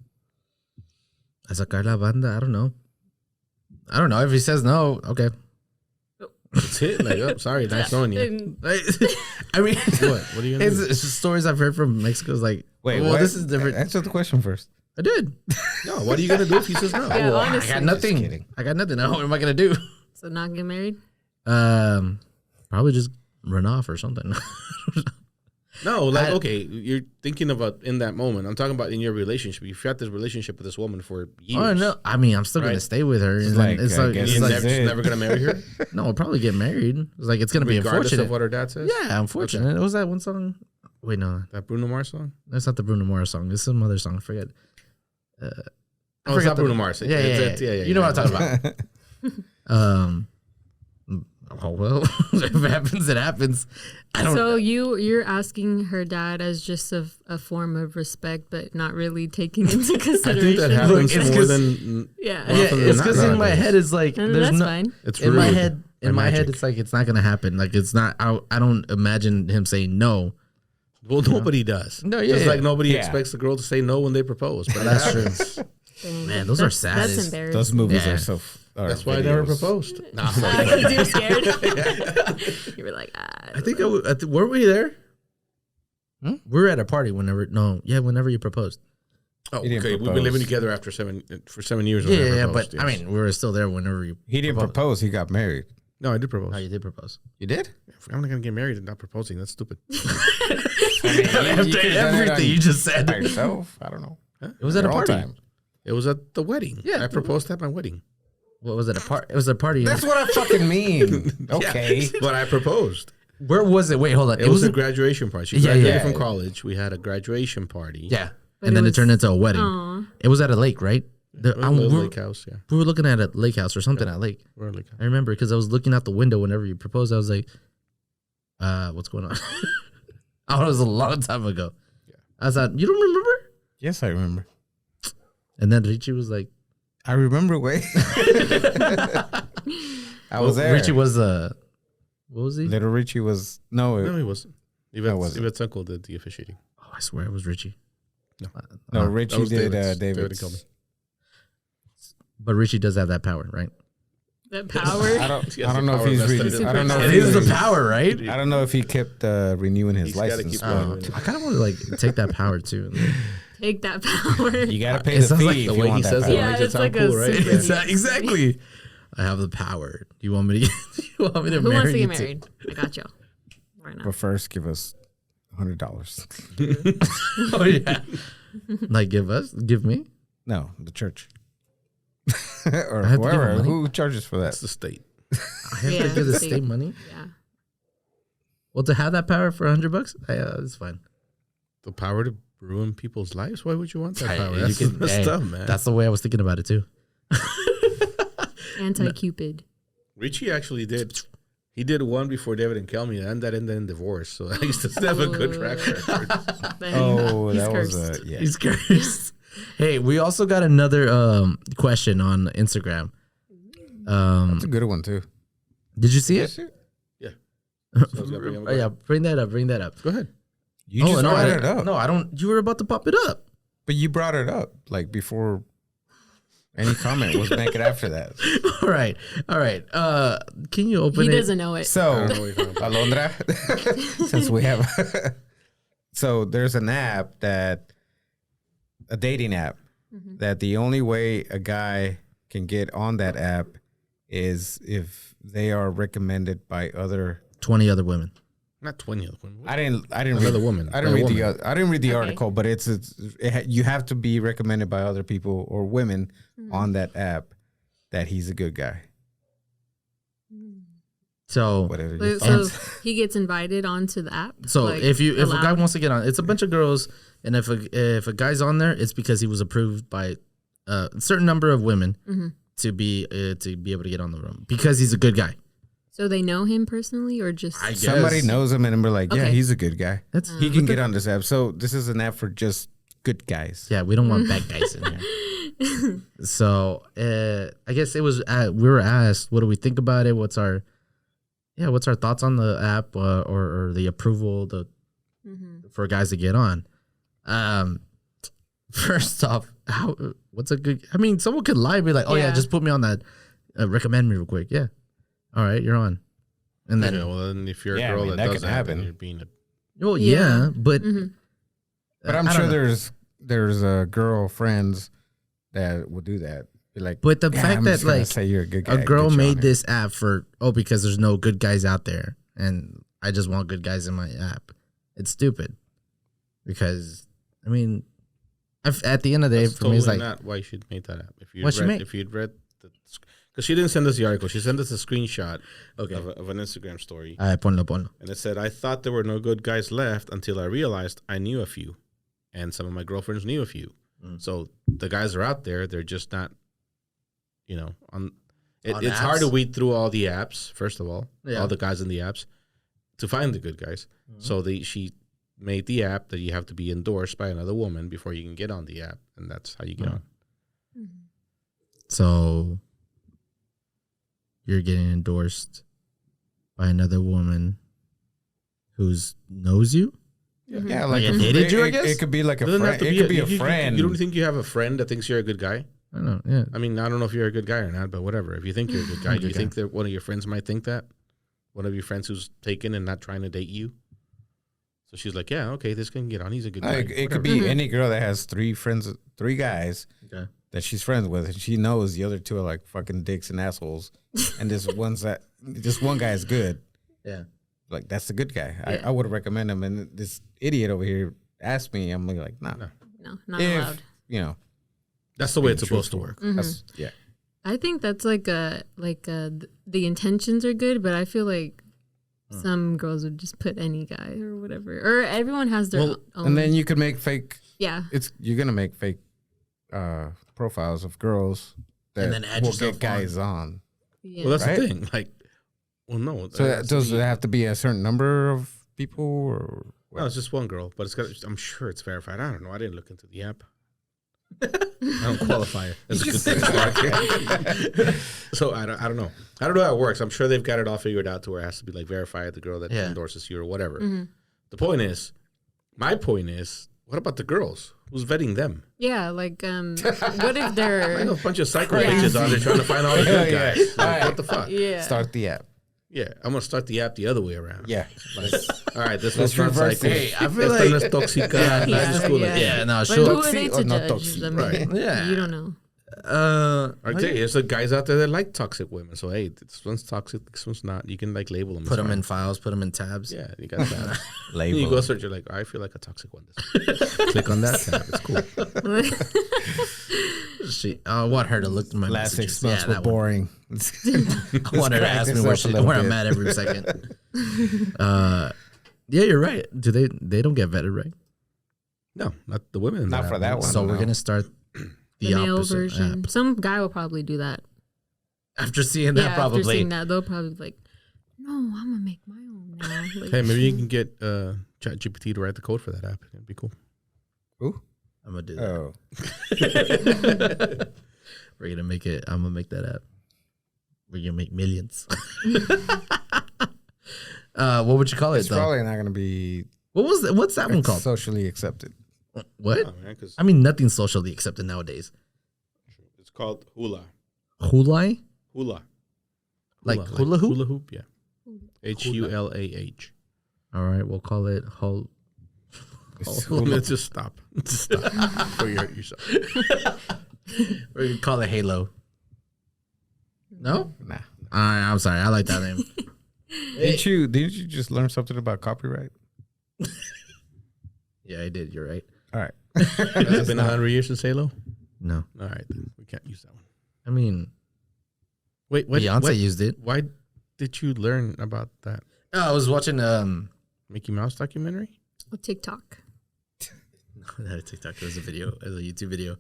A sacar la banda. I don't know. If he says no, okay. That's it. Like, oh, sorry, nice knowing you. And I mean, What are you gonna do? it's just stories I've heard from Mexico. Is like, Wait, well, what? this is different. Answer the question first. I did. No, what are you gonna do if he says no? Yeah, Well, honestly. I got nothing. Just kidding. I got nothing. What am I gonna do? so not get married. Probably just run off or something. No, like okay, you're thinking about in that moment. I'm talking about in your relationship. You've had this relationship with this woman for years. Oh no! I mean, I'm still gonna Right. stay with her. It's And like, then it's I like, guess it's You're like that's never, it. never gonna marry her, no, we'll probably get married. It's like it's gonna be regardless unfortunate. of what her dad says. Yeah, unfortunate. What was that one song? Wait, no, That Bruno Mars song? that's not the Bruno Mars song. It's some other song. I forget. Oh, it's not Bruno Mars. Yeah. You know what I'm talking about. Oh well, if it happens, it happens. I don't. So you're asking her dad as just a form of respect, but not really taking into I consideration. think that happens Look, it's more 'cause- than Yeah. more Yeah, often than it's not because in my nowadays. head it's like And there's that's no. fine. It's In rude. my head, and magic. it's like it's not gonna happen. Like it's not. I don't imagine him saying no. Well, nobody does. No, yeah, Just yeah. like nobody Yeah. expects the girl to say no when they propose. But That's that true. happens. Dang. Man, those are That's saddest. embarrassing. Those movies Yeah. are so. That's why I never proposed. No, Because you're scared. You were like, I think weren't we there? Hmm? We were at a party whenever. No, yeah, whenever you proposed. Oh, He didn't okay. We've propose. been living together for 7 years. Yeah, when I yeah, proposed, but I yes. mean, we were still there whenever you. He didn't propose. He got married. no, I did propose. Oh, you did propose. You did? I'm not gonna get married and not proposing. That's stupid. After everything you just said, By yourself? I don't know. it was at a Your own party. time. It was at the wedding. Yeah. I proposed at my wedding. What was it? A party? It was a party. That's what I fucking mean. Okay. But I proposed. Where was it? Wait, hold on. It was a graduation party. She Yeah, graduated yeah. from college. We had a graduation party. yeah, But and it then it was- turned into a wedding. Aw. It was at a lake, right? It was a little lake house. Yeah. We were looking at a lake house or something at lake. We're a lake house. I remember because I was looking out the window whenever you proposed. I was like, what's going on? Oh, it was a long time ago. Yeah. I thought, you don't remember? Yes, I remember. And then Richie was like, I remember way. I was there. Richie was what was he? Little Richie was No, he wasn't. wasn't. Yvette's uncle did the officiating. Oh, I swear it was Richie. No. no. Uh, Richie That was did David's. David's. David told me. but Richie does have that power, right? That power. I don't know if he's vested in I don't know. It If It is the he's, power, right? I don't know if he kept renewing his He's gotta license. keep but going. I kind of want to like take that power too. Take that power. You gotta pay It the sounds fee like if the you way want he that says power. it Yeah, makes it it's sound like a cool, right? super- Exactly. I have the power. Do you want me to? You want me to Who marry wants to you get married? I got you. Right now. But first, give us $100. Oh yeah. Like give me. No, the church or I have to give whoever. him money? Who charges for that? That's the state. I have Yeah, to give the see. state money. Yeah. Well, to have that power for $100, it's fine. The power to ruin people's lives? Why would you want that Hey, power? you That's can- messed hey, up, man. That's the way I was thinking about it too. Anti-Cupid. Richie actually did. He did one before David and Kelmy, and that ended in divorce. So he used to have a good track record. Then Oh, he's that was cursed. yeah. He's cursed. Hey, we also got another question on Instagram. That's a good one too. Did you see it? Yeah. So I was gonna bring him- Oh, yeah, bring that up. Bring that up. Go ahead. You just no, brought I, it up, no, I don't. You were about to pop it up. but you brought it up like before. Any comment was make it after that. All right, all right. Can you open He it? doesn't know it. So, I don't know what you're talking about. Alondra, since we have, so there's an app a dating app, that the only way a guy can get on that app is if they are recommended by other. 20 other women. Not 20 other women. I didn't Another read, woman. I didn't A read woman. I didn't read the Okay. article, but you have to be recommended by other people or women on that app that he's a good guy. So, Whatever. You So thought. he gets invited onto the app. so Like, if a guy allowed? wants to get on, it's a bunch of girls, and if a guy's on there, it's because he was approved by a certain number of women to be able to get on the room because he's a good guy. So they know him personally, or just I guess Somebody knows him and we're like, yeah, Okay. he's a good guy. That's He can get on this app. So this is an app for just good guys. yeah. We don't want bad guys in here. So I guess it was we were asked, what do we think about it? What's our thoughts on the app or the approval for guys to get on? First off, what's a good? I mean, someone could lie and be like, oh yeah, Yeah. just put me on that. Recommend me real quick. Yeah, all right, you're on. And then, Yeah, well, then if you're a Yeah, I girl mean, that that does can that, happen. then you're being a well, yeah, Yeah. but But I'm I sure don't know. there's girlfriends that will do that. Be like, But the yeah, fact I'm that just gonna like say you're a good guy. a girl get you on made it. this app because there's no good guys out there, and I just want good guys in my app. It's stupid because I mean, at the end of the day, That's for me, it's totally like not why you should make that app. If Why should make- you'd read, because Because she didn't send us the article. She sent us a screenshot Okay. of an Instagram story. Ponlo. And it said, I thought there were no good guys left until I realized I knew a few. And some of my girlfriends knew a few. So the guys are out there. They're just not, on it's hard to weed through all the apps, first of all. All the guys in the apps to find the good guys. So she made the app that you have to be endorsed by another woman before you can get on the app. And that's how you get on. So you're getting endorsed by another woman who knows you? Yeah, like dated you, I guess? It could be like a It doesn't have friend. to It could be a friend. You don't think you have a friend that thinks you're a good guy? I don't know. Yeah. I mean, I don't know if you're a good guy or not, but whatever. If you think you're a good guy, do you think that one of your friends might think that? One of your friends who's taken and not trying to date you? So she's like, yeah, okay, this can get on. He's a good guy. It could be any girl that has three guys that she's friends with, and she knows the other two are like fucking dicks and assholes, and this one guy is good. Yeah. Like, that's the good guy. I would recommend him. And this idiot over here asked me, I'm like, nah. No, not allowed. That's the way it's supposed to work. That's, yeah. I think that's the intentions are good, but I feel like some girls would just put any guy or whatever, or everyone has their own. And then you could make fake. Yeah. You're gonna make fake profiles of girls that And then add will yourself get guys on. Yeah. Well, that's Right? the thing. Like, well, no. So does it have to be a certain number of people, or No, it's just one girl, but I'm sure it's verified. I don't know. I didn't look into the app. I don't qualify as a good thing. So I don't know. I don't know how it works. I'm sure they've got it all figured out to where it has to be like verified, the girl that endorses you or whatever. My point is, what about the girls? Who's vetting them? Yeah, like what if they're I know a bunch of psycho bitches out there trying to find all the good guys. Like, what the fuck? yeah. start the app? Yeah, I'm gonna start the app the other way around. Yeah. All right, this Let's one's reverse psycho. it. Hey, I feel Esta no like es tóxica. No, just cool. yeah, no, But sure. who are they Toxic to or not judge? toxic? I mean, Right. Yeah. you don't know. Okay, there's the guys out there that like toxic women. So hey, this one's toxic, this one's not. You can like label them. Put them in files, put them in tabs. Yeah, you got that. Label. You go search. You're like, I feel like a toxic one. Click on that tab. It's cool. I want her to look at my Last messages. 6 months were that one. boring. I want her to ask me where I'm at every second. Yeah, you're right. Do they don't get vetted, right? No, not the women. Not for that one. So we're gonna start The male opposite version. app. Some guy will probably do that. After seeing that, After probably. seeing that, they'll probably be like, "No, I'm gonna make my own now." Like, Hey, maybe you can get ChatGPT to write the code for that app. It'd be cool. Ooh. I'm gonna do that. Oh. We're gonna make it. I'm gonna make that app. We're gonna make millions. What would you call it It's though? probably not going to be What's that one called? socially accepted. What? Oh, man, 'cause I mean, nothing's socially accepted nowadays. it's called Hula. Hulai? Hula. Like hula hoop? Hula hoop, yeah. HULAH. All right, we'll call it Let's just stop. Just stop before you hurt yourself. We're gonna call it Halo. No? Nah. I'm sorry. I like that name. Didn't you just learn something about copyright? Yeah, I did. You're right. All right. Has it been 100 years since Halo? No, All right, then we can't use that one. I mean, Wait, Beyonce used it. Why did you learn about that Oh, I was watching Mickey Mouse documentary? TikTok. not a TikTok. It was a video. It was a YouTube video.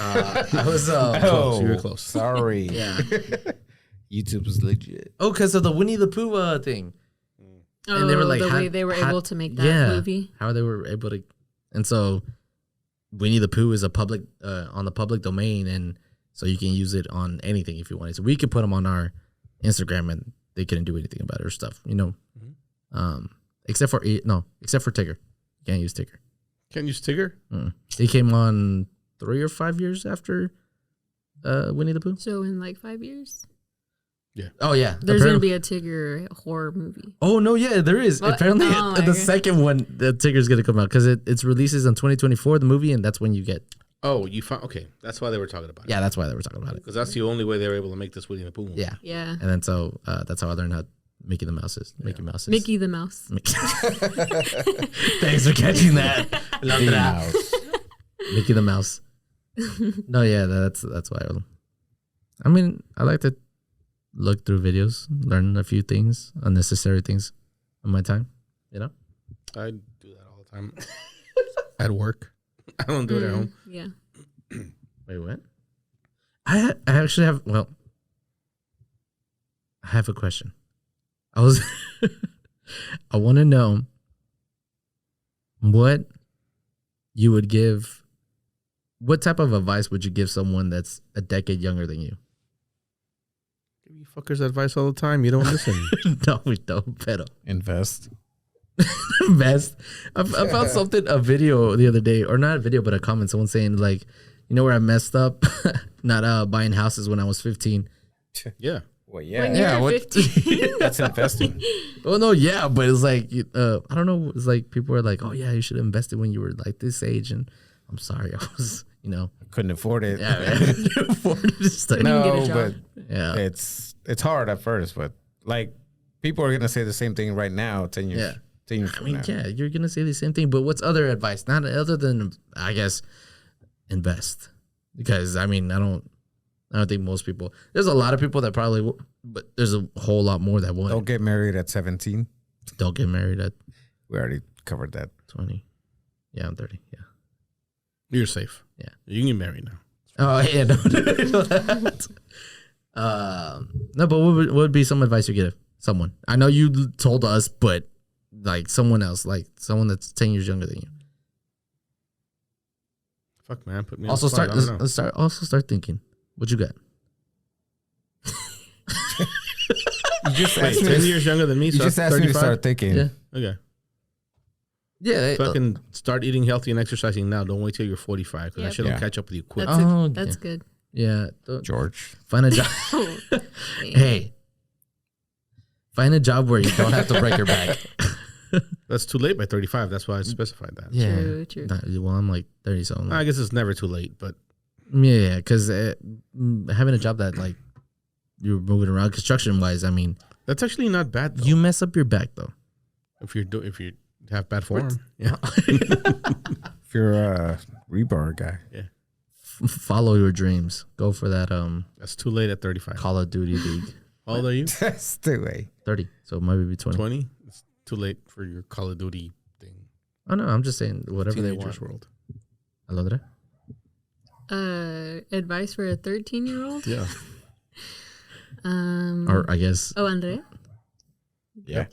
I was Close, you were close. Sorry. yeah. YouTube is legit. Oh, because of the Winnie the Pooh thing. And they were like, the how- way they were how- able to make that yeah, movie. how they were able to, and so Winnie the Pooh is a public on the public domain, and so you can use it on anything if you wanted. So we could put them on our Instagram, and they couldn't do anything about it or stuff, you know. Except for Tigger, you can't use Tigger. Can't use Tigger? He came on 3 or 5 years after Winnie the Pooh. So in like 5 years, Oh yeah, there's gonna apparently- be a Tigger horror movie. Oh no, yeah, there is. What? Apparently, Oh, the okay. second one, the Tigger's gonna come out because it's releases in 2024, the movie, and that's when you get. Oh, you found okay. That's why they were talking about it. Yeah, that's why they were talking about it. Because that's the only way they were able to make this Winnie the Pooh movie. Yeah, Yeah, and then so that's how I learned how Mickey the Mouse is. Mickey Mouse is. Mickey the Mouse. Thanks for catching that. The mouse. Mickey the Mouse. No, yeah, that's why. I mean, I like to look through videos, learn a few things, unnecessary things on my time. You know, I do that all the time at work. I don't do it at home. Yeah. wait, what? I actually have. Well, I have a question. I want to know what you would give. What type of advice would you give someone that's a decade younger than you? Give you fuckers advice all the time. You don't listen. No, we don't. Pero Invest. best. I found a video the other day, or not a video, but a comment. Someone saying like, you know where I messed up, not buying houses when I was 15. Yeah. Well, yeah. When you Yeah. were What? 15. That's investing. Oh no, yeah, but it's like I don't know. It's like people are like, oh yeah, you should have invested when you were like this age, and I'm sorry, I was, Couldn't afford it. yeah, man. afford it. Just like, Couldn't get a No, job. but yeah, it's hard at first, but like people are gonna say the same thing right now. 10 years. Yeah. 10 years I from mean, now. yeah, you're gonna say the same thing, but what's other advice? Not other than, I guess, invest, because I mean, I don't think most people. There's a lot of people that probably, but there's a whole lot more that won't. Don't get married at 17. Don't get married at We already covered that. 20. Yeah, I'm 30. Yeah. You're safe. Yeah. You can get married now. Oh yeah, no. No, but what would be some advice you give someone? I know you told us, but like someone else, like someone that's 10 years younger than you. Fuck, man. Put me Also on the spot. I don't know. let's start thinking. What you got? You just Wait, asked me. 10 years younger than me, You so just asked me to 35? start thinking. Yeah. Okay. Yeah. Fucking start eating healthy and exercising now. Don't wait till you're 45 because Yep. that shit will Yeah. catch up with you quick. That's good. Yeah. George. Find a job. Hey. Find a job where you don't have to break your back. That's too late by 35. That's why I specified that. Yeah. True. Well, I'm like 30, so I'm like, I guess it's never too late, but yeah, because having a job that like you're moving around construction wise, I mean, that's actually not bad. Though. you mess up your back though. if you have bad form, yeah. If you're a rebar guy. Follow your dreams. Go for that That's too late at 35. Call of Duty league. How old are you? That's the way. 30, so maybe be 20. 20. It's too late for your Call of Duty thing. Oh no, I'm just saying whatever they Teenagers want. world. Hello there. Advice for a 13-year-old? Yeah. Or I guess Oh, Andrea? Yeah.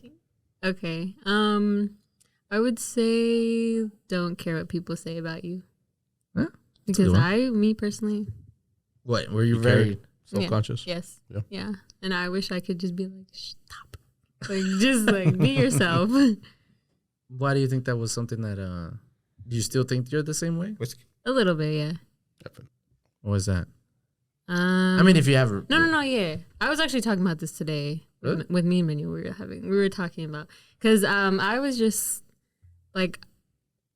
Okay. I would say don't care what people say about you. Huh? Because That's a good me personally, what were you You very Self-conscious. yes. Yeah. Yeah. And I wish I could just be like, stop. Like, just like, be yourself. Why do you think that was something that do you still think you're the same way? A little bit, yeah. What was that? I I mean, if you have No, yeah. I was actually talking about this today Really? with me and Menu. We were talking about, because I was just like,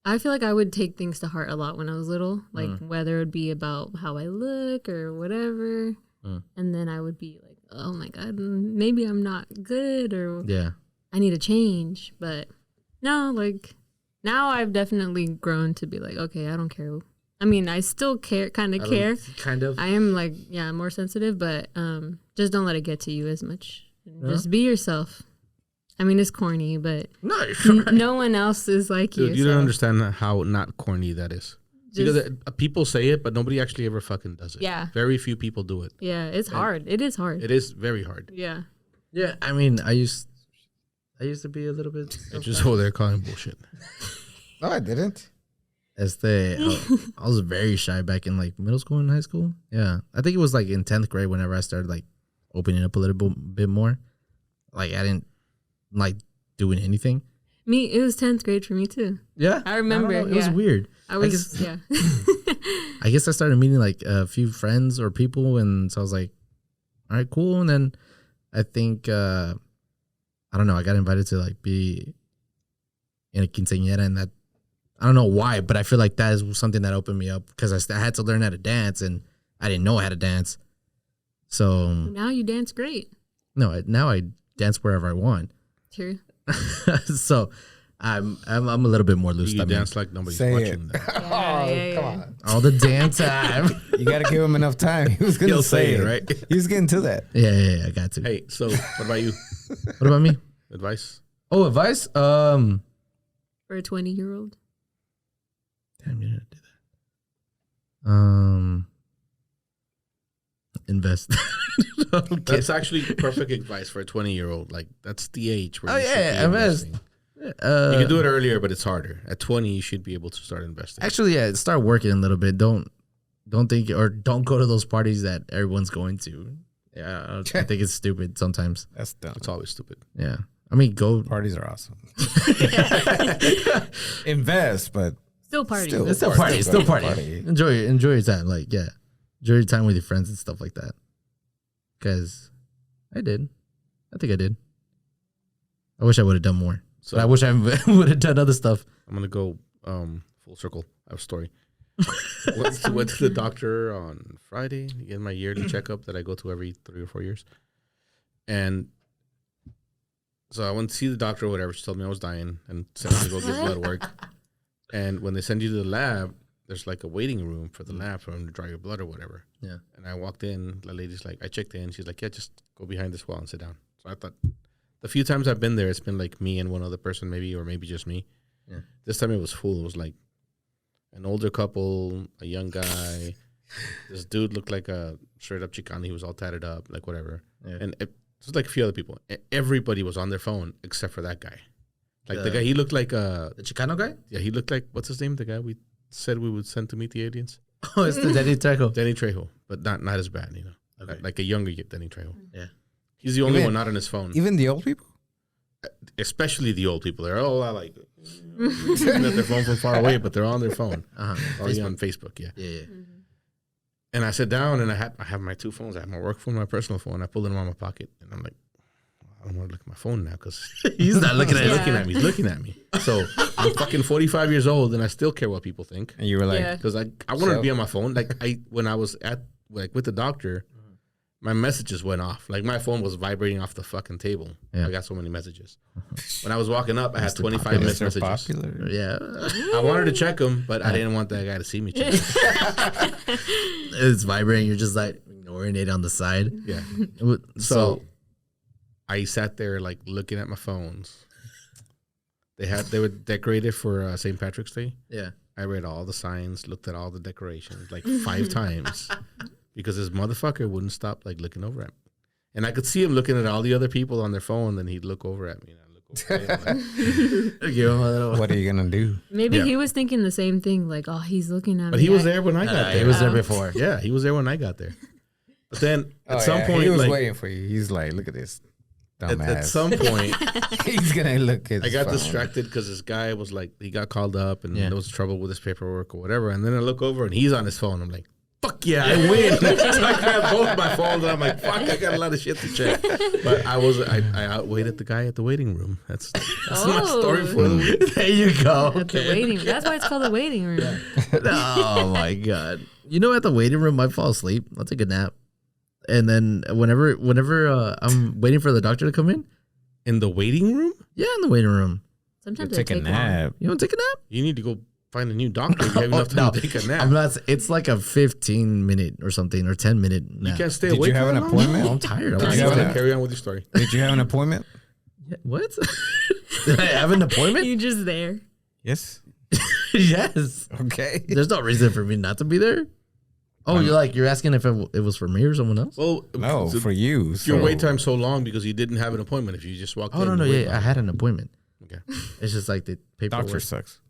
I feel like I would take things to heart a lot when I was little, like whether it would be about how I look or whatever, and then I would be like, oh my god, maybe I'm not good or yeah. I need to change. But no, like now I've definitely grown to be like, okay, I don't care. I mean, I still care, kind of care. Kind of. I am like, yeah, more sensitive, but just don't let it get to you as much. Just be yourself. I mean, it's corny, but No, you're right. no one else is like Dude, you. you don't so understand how not corny that is. just- Because people say it, but nobody actually ever fucking does it. Yeah. Very few people do it. yeah, it's hard. It is hard. It is very hard. Yeah. Yeah, I mean, I used to be a little bit. It's just over there calling bullshit. No, I didn't. I was very shy back in like middle school and high school. Yeah, I think it was like in 10th grade whenever I started like opening up a little bit more. Like I didn't like doing anything. It was 10th grade for me too. Yeah, I remember, don't know, it was yeah. weird. I was, guess- yeah. I guess I started meeting like a few friends or people, and so I was like, all right, cool. And then I think I don't know. I got invited to like be in a quinceañera, and that I don't know why, but I feel like that is something that opened me up because I had to learn how to dance, and I didn't know how to dance. So Now you dance great. no, now I dance wherever I want. True. So I'm a little bit more loose. You than dance like nobody's Say watching. it. Yeah. Come on. all the damn time. You got to give him enough time. He was going to He'll say say it, it, right? He was getting to that. Yeah, I got to. Hey, so what about you? What about me? Advice? Oh, advice. For a 20-year-old. Damn, you didn't do that. Invest. That's actually perfect advice for a 20-year-old. Like that's the age where Oh, you should yeah, be invest. investing. You can do it earlier, but it's harder. At 20, you should be able to start investing. Actually, yeah, start working a little bit. Don't think or don't go to those parties that everyone's going to. Yeah, I think it's stupid sometimes. That's dumb. It's always stupid. Yeah, I mean, go. Parties are awesome. Invest, but Still party. It's still party. It's still party. Party. Enjoy your time. Like, yeah, enjoy your time with your friends and stuff like that. Because I think I did. I wish I would have done more. So But I wish I would have done other stuff. I'm gonna go full circle. I have a story. went to the doctor on Friday to get my yearly checkup that I go to every 3 or 4 years. And so I went to see the doctor or whatever. She told me I was dying and sent me to go get blood work. And when they send you to the lab, there's like a waiting room for the lab for them to draw your blood or whatever. Yeah. And I walked in. The lady's like, I checked in. She's like, yeah, just go behind this wall and sit down. So I thought, the few times I've been there, it's been like me and one other person maybe, or maybe just me. Yeah. This time it was full. It was like an older couple, a young guy. This dude looked like a straight up Chicano. He was all tatted up, like whatever. Yeah. And it was like a few other people. Everybody was on their phone except for that guy. Like the guy, he looked like the Chicano guy. yeah, he looked like, what's his name? The guy we said we would send to meet the aliens? Oh, it's the Danny Trejo. Danny Trejo, but not as bad, you know. Okay. Like a younger Danny Trejo. Yeah. He's the only Even- one not on his phone. even the old people. Especially the old people. They're all like looking at their phone from far away, but they're on their phone. Already on Facebook, yeah. Yeah. And I sit down and I have my two phones. I have my work phone, my personal phone. I pull them out of my pocket, and I'm like, I don't want to look at my phone now because He's not looking at he's it. looking at me. He's looking at me. So I'm fucking 45 years old, and I still care what people think And you were like, Yeah. because I wanted to So- be on my phone. Like when I was with the doctor, my messages went off. Like my phone was vibrating off the fucking table. Yeah. I got so many messages. When I was walking up, I had Mr. 25 Popular. missed Mr. messages. Popular. Yeah. I wanted to check them, but I didn't want that guy to see me check. It's vibrating. You're just like ignoring it on the side. Yeah. So So I sat there like looking at my phones. They were decorated for St. Patrick's Day. yeah. I read all the signs, looked at all the decorations like 5 times because this motherfucker wouldn't stop like looking over at me. And I could see him looking at all the other people on their phone, then he'd look over at me and I'd look over at him. Like, Give him a little. What are you gonna do? Maybe Yeah. he was thinking the same thing, like, oh, he's looking at me. but he was there when I got He there. was there before. Yeah, he was there when I got there. But then at Oh, some yeah, point, he was like, waiting for you. He's like, look at this dumbass. at some point, He's gonna look at. I got his phone. distracted because this guy was like, he got called up and Yeah. there was trouble with his paperwork or whatever. And then I look over and he's on his phone. I'm like, fuck yeah, I win. So I grabbed both my phones and I'm like, fuck, I got a lot of shit to check. But I outweighted the guy at the waiting room. That's my story for the week. There you go. At the waiting room. That's why it's called the waiting room. Oh my god! You know, at the waiting room, I fall asleep. I'll take a nap, and then whenever I'm waiting for the doctor to come in, In the waiting room? yeah, in the waiting room, Sometimes Take a long. nap. you want to take a nap? You need to go find a new doctor if you have enough time No, to take a nap. I'm not. It's like a 15-minute or something, or 10-minute nap. You can't stay Did awake. you have that an long? appointment? No, I'm tired. I'm Did like, you have Sorry, an- carry on with your story. Did you have an appointment? Yeah, what? Did I have an appointment? You just there. Yes. Yes. Okay. There's no reason for me not to be there. Oh, you're asking if it was for me or someone else? Well, No, so for you. your so- wait time so long because you didn't have an appointment. If you just walked Oh in. no, and waited yeah, I long. had an appointment. Okay. It's just like the paperwork. Doctor sucks.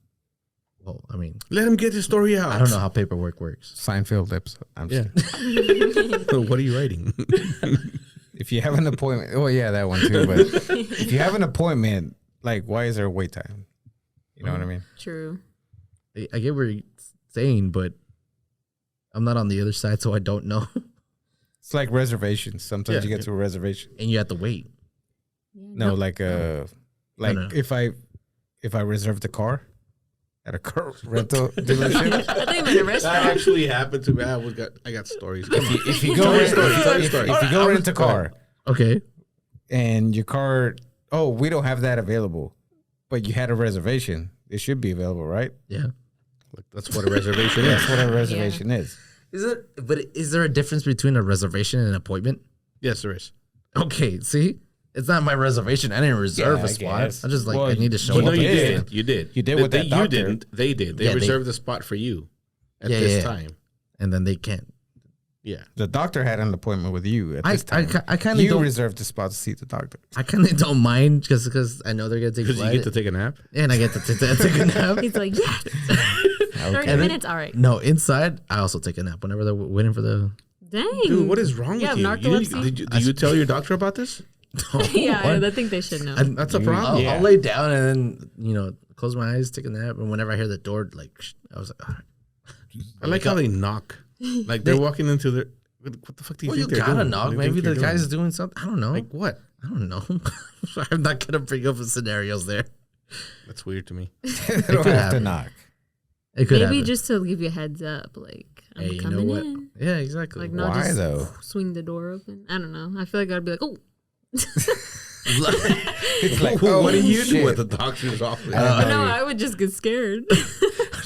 Well, I mean, Let him get his story out. I don't know how paperwork works. Seinfeld episode. I'm Yeah. just What are you writing? If you have an appointment, oh yeah, that one too. But if you have an appointment, like, why is there a wait time? You know what I mean? True. I get what you're saying, but I'm not on the other side, so I don't know. It's like reservations. Sometimes Yeah. you get to a reservation. And you have to wait. No, like No. if I reserve the car at a car rental dealership. I think I'm in a That restaurant. actually happened to me. I got stories. Come on. If you go Tell your rent, story, tell your if, story. if you go rent a car Okay. and your car, oh, we don't have that available. But you had a reservation. It should be available, right? Yeah. Like, that's what a reservation is. That's what a reservation is. Is there a difference between a reservation and an appointment? Yes, there is. Okay, see? It's not my reservation. I didn't reserve a spot. guess. I just Well, I need to show Well, up. no, you did. did. You did. You did with that You doctor. didn't. They did. They Yeah, they- reserved the spot for you at this time. And then they can't. Yeah. The doctor had an appointment with you at I this time. I kind of You don't. reserved the spot to see the doctor. I kind of don't mind just because I know they're gonna take a Because you flight, get to take a nap. and I get to take a nap. He's like, yeah, 30 Okay. minutes. All right. No, inside I also take a nap whenever they're waiting for the. Dang. Dude, what is wrong You with have you? narcolepsy? Did you tell your doctor about this? Yeah, What? I think they should know. That's a problem. Yeah. I'll lay down and then close my eyes, take a nap, and whenever I hear the door, I was like, I like how they knock. Like they're walking into their. What the fuck do you well, you think they're gotta doing? knock. What do you Maybe think the they're guy's doing? doing something. I don't know. Like what? I don't know. I'm not gonna bring up scenarios there. That's weird to me. They don't could have to happen. knock. It could Maybe happen. just to give you a heads up, like I'm Hey, you know coming what? in. Yeah, exactly. Like not Why just though? swing the door open. I don't know. I feel like I'd be like, oh, It's like, What do you shit. do at the doctor's office? no, I would just get scared.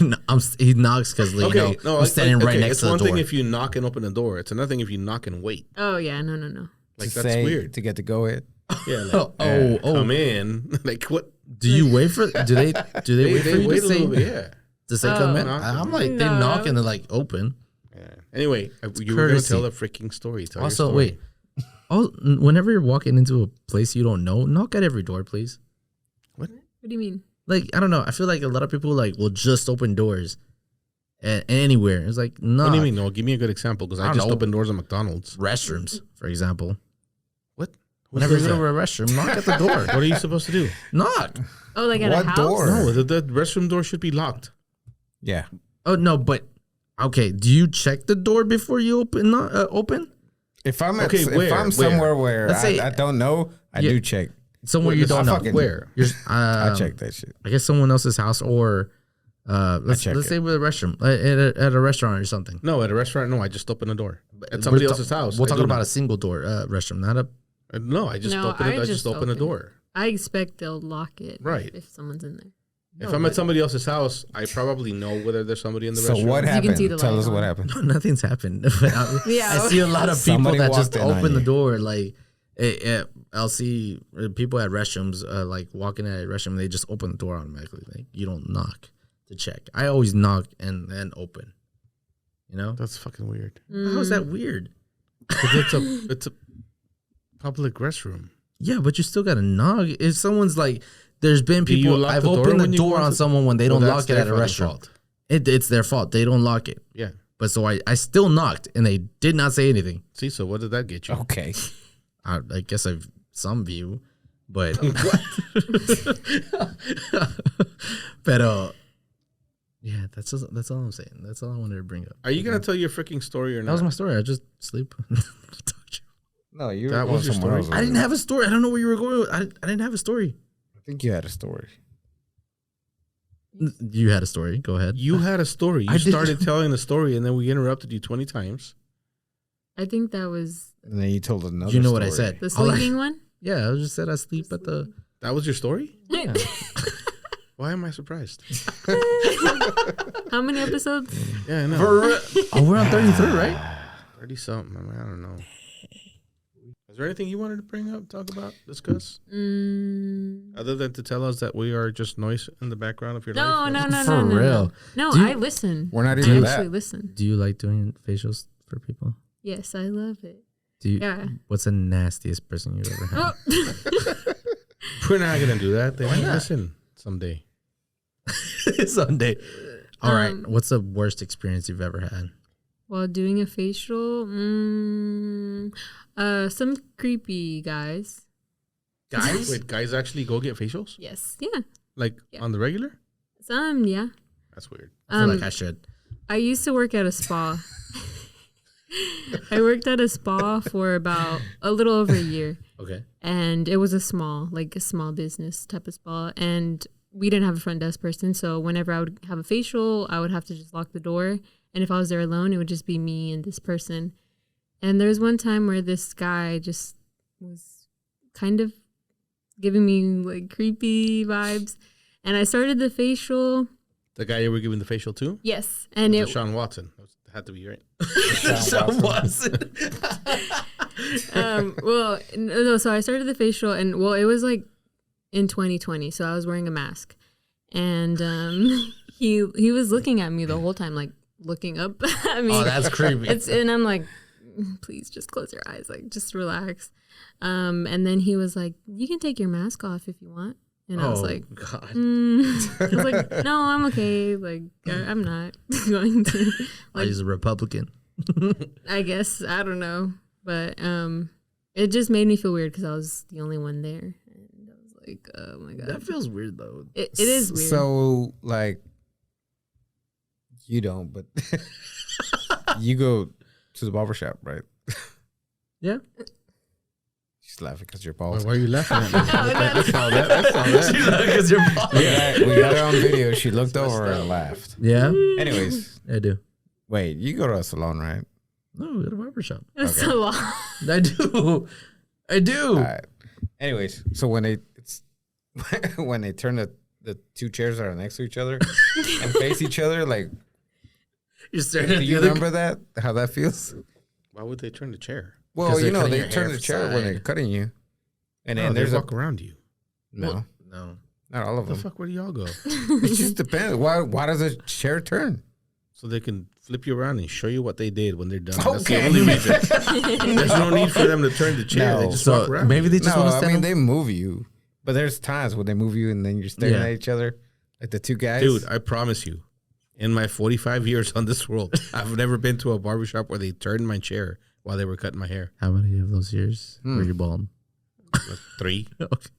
No, he knocks because I'm standing right next it's to the one door. thing if you knock and open the door. It's another thing if you knock and wait. Oh yeah, no. Like To that's say- weird. to get to go in. Yeah. Like, oh, come in. Like what? Do you wait for? Do they wait for you to wait a say little bit. Yeah. to say come in? knock. I'm like they No. knock and they're like open. Yeah. Anyway, you were gonna Courtesy. tell a freaking story. Tell your Also, story. wait. Oh, whenever you're walking into a place you don't know, knock at every door, please. What do you mean? Like I don't know. I feel like a lot of people will just open doors, and anywhere. It's like no. What do you mean? No, give me a good example because I I don't just know. opened doors at McDonald's. Restrooms, for example. What? Whenever you does go to that? a restroom, knock at the door. What are you supposed to do? Knock. Oh, like at a What house? door? No, the restroom door should be locked. Yeah. Oh no, but okay. Do you check the door before you open? Open If I'm Okay, if where? I'm somewhere where Let's say- I don't know, I Yeah. do check. somewhere you don't know. fucking- Where? You're, I check that shit. I guess someone else's house or let's check it. say with a restroom at a restaurant or something. No, at a restaurant. No, I just open the door at We're somebody ta- else's house. We're I talking do about not. a single door restroom, not a. No, I just No, open it. I just open the open it. door. I expect they'll lock it. Right. If someone's in there. If I'm at somebody else's house, I probably know whether there's somebody in the So restaurant. what You can happened? see the Tell light us what on. happened. Nothing's happened. But Yeah. I see a lot of people Somebody that just walked in on open the you. door. Like I'll see people at restrooms, like walking at a restroom, they just open the door automatically. Like you don't knock to check. I always knock and then open. You know, That's fucking weird. how is that weird? 'Cause it's a public restroom. Yeah, but you still gotta knock. If someone's like, there's been Do you people. lock I've the door opened the when you go door on into- someone when they Well, don't that's lock it their at a fucking restaurant. fault. It's their fault. They don't lock it. Yeah. But so I still knocked and they did not say anything. See, so what did that get you? Okay. I guess I've some view, but but yeah, that's all I'm saying. That's all I wanted to bring up. Are you gonna tell your freaking story or That not? was my story. I just sleep. No, you were That going was your somewhere story? else. I didn't have a story. I don't know where you were going. I didn't have a story. I think you had a story. You had a story. Go ahead. You had a story. I You did- started telling a story, and then we interrupted you 20 times. I think that was And then you told another You know what I story. said. the All I- sleeping one. Yeah, I just said I sleep at the. That was your story? Yeah. Why am I surprised? How many episodes? Yeah, I know. Oh, we're on 33, right? 30 something. I mean, I don't know. Is there anything you wanted to bring up, talk about, discuss? Other than to tell us that we are just noise in the background of your No, life? no. For real. No, Do you- I listen. We're not I even actually that. listen. Do you like doing facials for people? Yes, I love it. Do you? Yeah. What's the nastiest person you've ever had? Oh. We're not going to do that. They might not? listen someday. Someday. All right. Um, What's the worst experience you've ever had? While doing a facial, some creepy guys. Guys? Wait, guys actually go get facials? Yes, yeah, Like Yeah. on the regular? some, yeah. That's weird. I feel like I should. I used to work at a spa. I worked at a spa for about a little over a year, Okay. and it was a small business type of spa, and we didn't have a front desk person, so whenever I would have a facial, I would have to just lock the door, and if I was there alone, it would just be me and this person. And there was one time where this guy just was kind of giving me like creepy vibes. And I started the facial. The guy you were giving the facial to? Yes. And it Sean Watson. That had to be right. Sean Watson. well, no, so I started the facial and well, it was like in 2020, so I was wearing a mask. And he was looking at me the whole time, like looking up at me. Oh, that's creepy. And I'm like, please just close your eyes, like just relax. And then he was like, you can take your mask off if you want. And I was like, God. I was like, no, I'm okay. Like, I'm not going to. Like, He's a Republican. I guess, I don't know. But it just made me feel weird because I was the only one there. And I was like, oh my God. That feels weird, though. It is weird. So, like, you don't, but you go to the barber shop, right? Yeah. She's laughing because you're bald. Why are you laughing at me? No, I saw that. She's like, because you're bald. We got her on video. She looked over and laughed. Yeah, Anyways, I do. wait, you go to a salon, right? No, we got a barber shop. It was so long. I do. I do. All right. Anyways, so when they turn the two chairs that are next to each other and face each other, like, You're staring do at the you other. remember that? How that feels? Why would they turn the chair? Well, 'Cause you they're know, cutting they your turn hair the for chair when side. they're cutting you. And No, then they there's walk around you. no, No. not all of The them. fuck? Where do y'all go? It just depends. Why does a chair turn? So they can flip you around and show you what they did when they're done. That's Okay. the only reason. There's no need for them to turn the chair. No. They just walk So around. maybe they just No, want to I stand. mean they move you, but there's times when they move you and then you're staring Yeah. at each other, like the two guys. Dude, I promise you, in my 45 years on this world, I've never been to a barbershop where they turned my chair while they were cutting my hair. How many of those years were you bald? Like 3. Okay.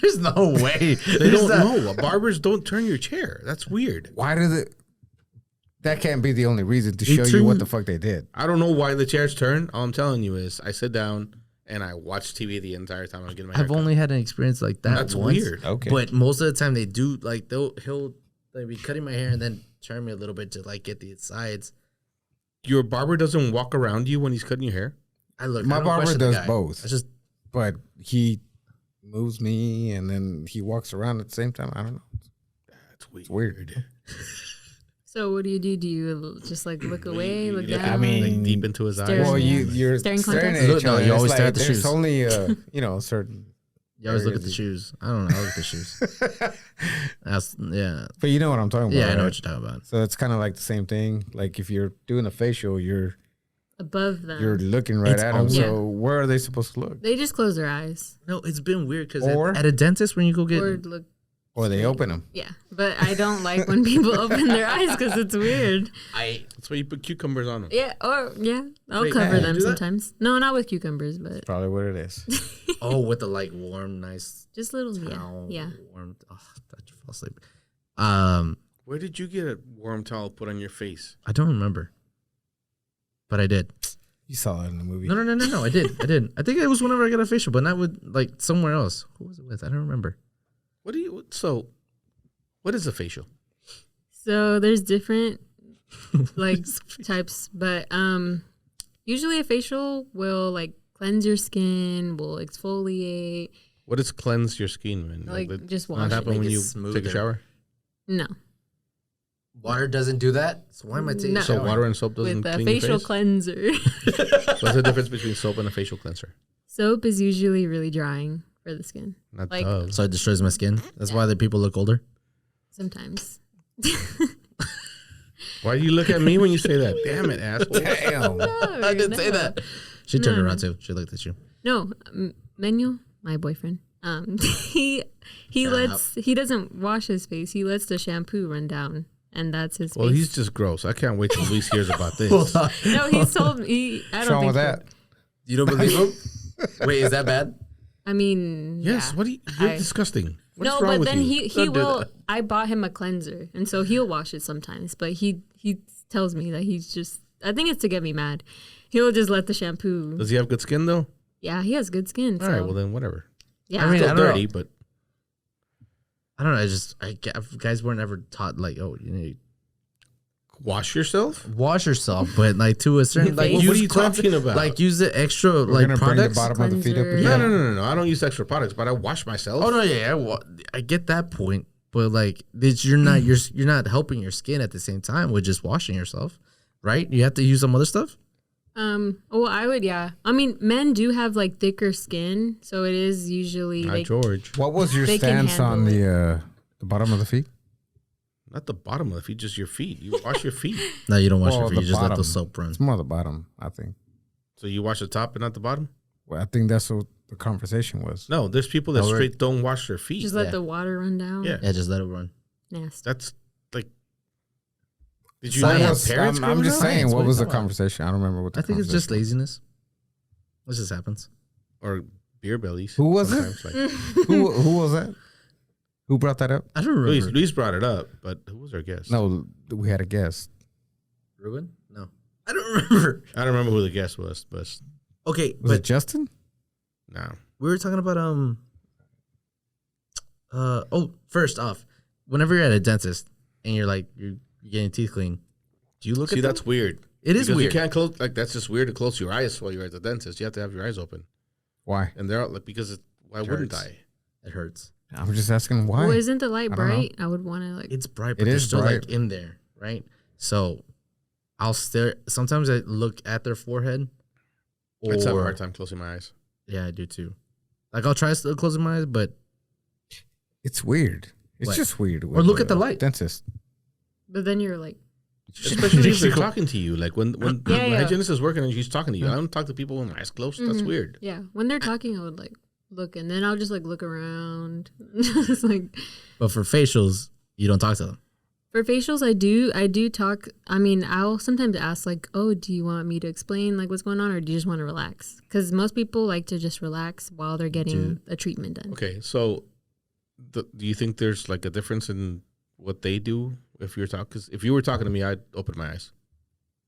There's no way. They don't know. Barbers don't turn your chair. That's weird. Why do they? That can't be the only reason to They show you what turn- the fuck they did. I don't know why the chairs turn. All I'm telling you is I sit down and I watch TV the entire time I'm getting my hair I've cut. only had an experience like that. That's once, weird. Okay, But most of the time they do like he'll be cutting my hair and then turn me a little bit to like get the sides. Your barber doesn't walk around you when he's cutting your hair? I look. My I don't barber question the does guy. both. I just but he moves me and then he walks around at the same time. I don't know. That's weird. It's weird. So what do you do? Do you just like look away, look Yeah, down? I mean, Like deep into his Stare. eyes. Well, Yeah. you're Staring staring contest? at each No, other. you It's always stare at the there's shoes. only certain. you always look at the Crazy. shoes. I don't know. I look at the shoes. Yeah, But you know what I'm talking about. yeah. I know right? what you're talking about. So it's kind of like the same thing. Like if you're doing a facial, you're Above them. looking right It's at them. always- So where are they supposed to look? They just close their eyes No, it's been weird because Or- at a dentist when you go get or look. Or they open them. Yeah, but I don't like when people open their eyes because it's weird. That's why you put cucumbers on them. Yeah, I'll Wait, cover you them do that? sometimes. No, not with cucumbers, but Probably what it is. with the like warm, nice just little. towel, Yeah. warm. Oh, I just fall asleep. Where did you get a warm towel put on your face? I don't remember, but I did. You saw it in the movie. No. I did. I think it was whenever I got a facial, but not with like somewhere else. Who was it with? I don't remember. What is a facial? So there's different like types, but usually a facial will like cleanse your skin, will exfoliate. What does cleanse your skin, man? Like, just what wash it, happen like when it's you smoother. take a shower? No, Water doesn't do that. So why am I taking No. a So shower? water and soap doesn't with a clean your facial face? cleanser. What's the difference between soap and a facial cleanser? Soap is usually really drying for the skin. Not Like- Dove. So it destroys my skin. That's why the people look older. Sometimes. Why do you look at me when you say that? Damn it, asshole. Damn. I didn't say that. She turned around too. She looked at you. No, Manuel, my boyfriend. He doesn't wash his face. He lets the shampoo run down, and that's his Well, face. he's just gross. I can't wait till Luis hears about this. No, he's told me. I What's don't wrong think with that? You don't believe him? Wait, is that bad? I mean, Yes. yeah. What? You're I- disgusting. What's No, wrong but with then you? he Don't do will. that. I bought him a cleanser, and so he'll wash it sometimes. But he tells me that he's just. I think it's to get me mad. He'll just let the shampoo. Does he have good skin though? Yeah, he has good skin. All so, right. Well, then whatever. yeah. I mean, Still I don't dirty, know. but I don't know. Guys weren't ever taught like, oh, you need Wash yourself? Wash yourself, but like to a certain like What use are you talking about? Like use the extra We're like gonna bring the products. bottom of the feet up. Cleanser. again. No. I don't use extra products, but I wash myself. Oh no, yeah, I get that point, but like you're not helping your skin at the same time with just washing yourself, right? You have to use some other stuff. Well, I would, yeah. I mean, men do have like thicker skin, so it is usually Hi, like George. What was your They can stance on the bottom of the feet? Not the bottom of the feet, just your feet. You wash your feet. No, you don't wash Well, your feet. the You just let bottom. the soap run. It's more the bottom, I think. So you wash the top and not the bottom? Well, I think that's what the conversation was. No, there's people that No, we're- straight don't wash their feet. just let the water run down. Yeah. Yeah, just let it run. Nasty. That's like. Did you Science. not have parents? I'm just growing up? saying, Science, what what was are the you talking conversation? I don't remember what the I think it's just conversation laziness. It just happens. Or beer bellies. Who was it? sometimes, was. Who was that? Who brought that up? I don't remember. Luis brought it up, but who was our guest? No, we had a guest. Ruben? No, I don't remember. I don't remember who the guest was, but Okay, Was but it Justin? no. we were talking about first off, whenever you're at a dentist and you're like you're getting teeth clean, do you look See, at them? that's weird. It is Because weird. You can't close, like, that's just weird to close your eyes while you're at the dentist. You have to have your eyes open. Why? And they're like, why wouldn't hurts. I? It hurts. I'm just asking why. Well, isn't the light I don't know. bright? I would want to like. It's bright, It but they're is still bright. like in there, right? So I'll stare. Sometimes I look at their forehead. I just have a Or hard time closing my eyes. yeah, I do too. Like I'll try still closing my eyes, but It's weird. It's What? just weird. Or look at the light. Dentist. But then you're like, Especially if they're talking to you. Like when Yeah, my yeah. hygienist is working and she's talking to you. I don't talk to people with my eyes closed. That's Mhm. weird. yeah. When they're talking, I would like look, and then I'll just like look around. It's like But for facials, you don't talk to them. for facials, I do talk. I mean, I'll sometimes ask like, oh, do you want me to explain like what's going on, or do you just want to relax? Because most people like to just relax while they're getting a treatment done. Okay, so do you think there's like a difference in what they do if you're talking? Because if you were talking to me, I'd open my eyes.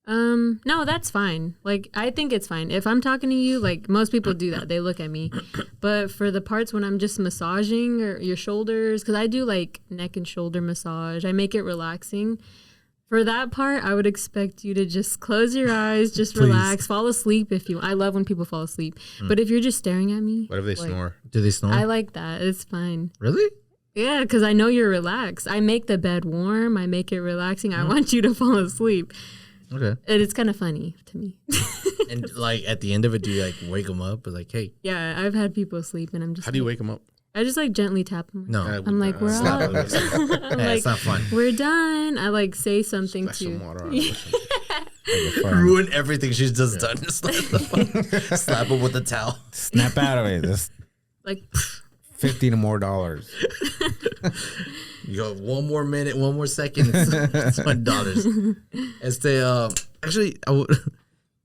No, that's fine. Like, I think it's fine. If I'm talking to you, like most people do that, they look at me. But for the parts when I'm just massaging or your shoulders, because I do like neck and shoulder massage, I make it relaxing. For that part, I would expect you to just close your eyes, just Please. relax, fall asleep if you. I love when people fall asleep. But if you're just staring at me, What if they like, snore? Do they snore? I like that. It's fine. Really? Yeah, because I know you're relaxed. I make the bed warm. I make it relaxing. I want you to fall asleep. Okay. And it's kind of funny to me. And like at the end of it, do you like wake them up? Or like, hey, Yeah, I've had people sleep, and I'm just. How do you like- wake them up? I just like gently tap them. no. I'm like, we're It's not up. good. I'm Yeah, like, it's not fun. we're done. I like say something Splash some to. water on it or something. Ruin everything she's just done. Slap him with a towel. Snap out of it. That's Like, $50 more dollars. You go 1 more minute, 1 more second. It's $20. Actually,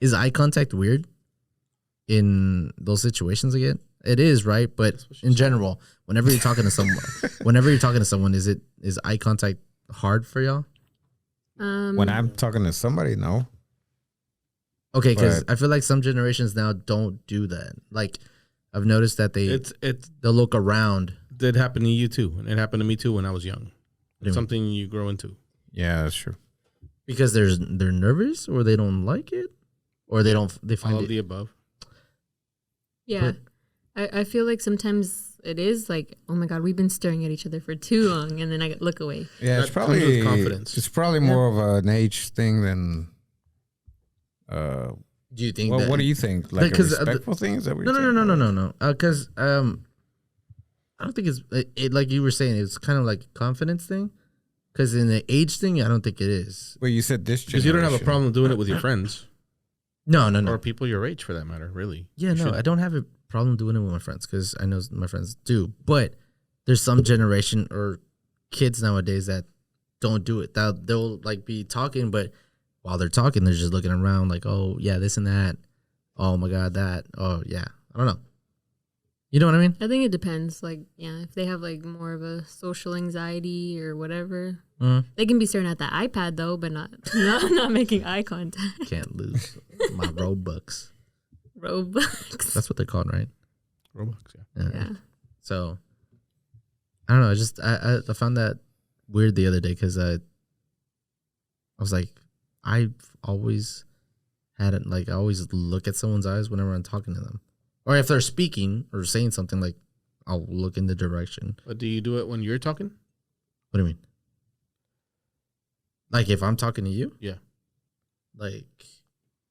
is eye contact weird in those situations again? It is, right? But in general, whenever you're talking to someone, is eye contact hard for y'all? When I'm talking to somebody, no. Okay, because But- I feel like some generations now don't do that. Like I've noticed that It they'll look around. did happen to you too. And it happened to me too when I was young. do you It's something you grow into. Yeah, that's true. Because they're nervous or they don't like it or they find All of it. the above. yeah, I feel like sometimes it is like, oh my god, we've been staring at each other for too long, and then I look away. Yeah, it's That comes with probably confidence. It's probably more of an age thing than. Do you think? Well, that, what do you think? Like a 'cause, respectful thing? Is that what No, you're no. Because I don't think it like you were saying. It's kind of like a confidence thing. Because in the age thing, I don't think it is. Well, you said this Because you don't have a generation. problem doing it with your friends No. or people your age for that matter, really. Yeah, You no, should. I don't have a problem doing it with my friends because I know my friends do. But there's some generation or kids nowadays that don't do it. They'll like be talking, but while they're talking, they're just looking around like, oh yeah, this and that. Oh my god, that. Oh yeah, I don't know. You know what I mean? I think it depends. Like, yeah, if they have like more of a social anxiety or whatever, they can be staring at that iPad though, but not making eye contact. Can't lose my Robux. Robux. That's what they're called, right? Roblox, yeah. Yeah. So I don't know. I found that weird the other day because I was like, I've always had it. Like, I always look at someone's eyes whenever I'm talking to them, or if they're speaking or saying something. Like, I'll look in the direction. But do you do it when you're talking? What do you mean? Like, if I'm talking to you? Yeah. Like,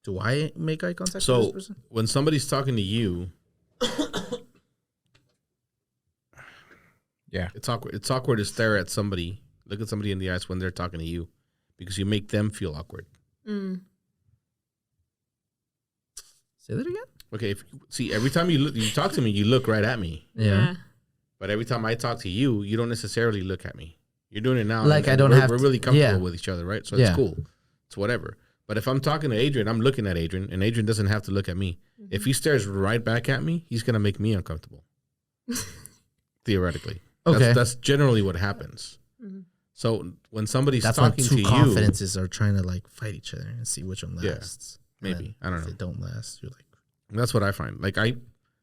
do I make eye contact with So this person? when somebody's talking to you, Yeah. it's awkward. It's awkward to stare at somebody, look at somebody in the eyes when they're talking to you, because you make them feel awkward. Mm. Say that again? Okay, see, every time you talk to me, you look right at me. Yeah. But every time I talk to you, you don't necessarily look at me. You're doing it now. Like, I don't we're, have We're to- really comfortable yeah. with each other, right? So Yeah. it's cool. It's whatever. But if I'm talking to Adrian, I'm looking at Adrian, and Adrian doesn't have to look at me. Mm-hmm. If he stares right back at me, he's going to make me uncomfortable. Theoretically. Okay. That's generally what happens. Mhm. So when somebody's That's when talking two to you, confidences are trying to like fight each other and see which one Yeah, lasts. And maybe. then I don't if know. they don't last, you're like, that's what I find. Like, I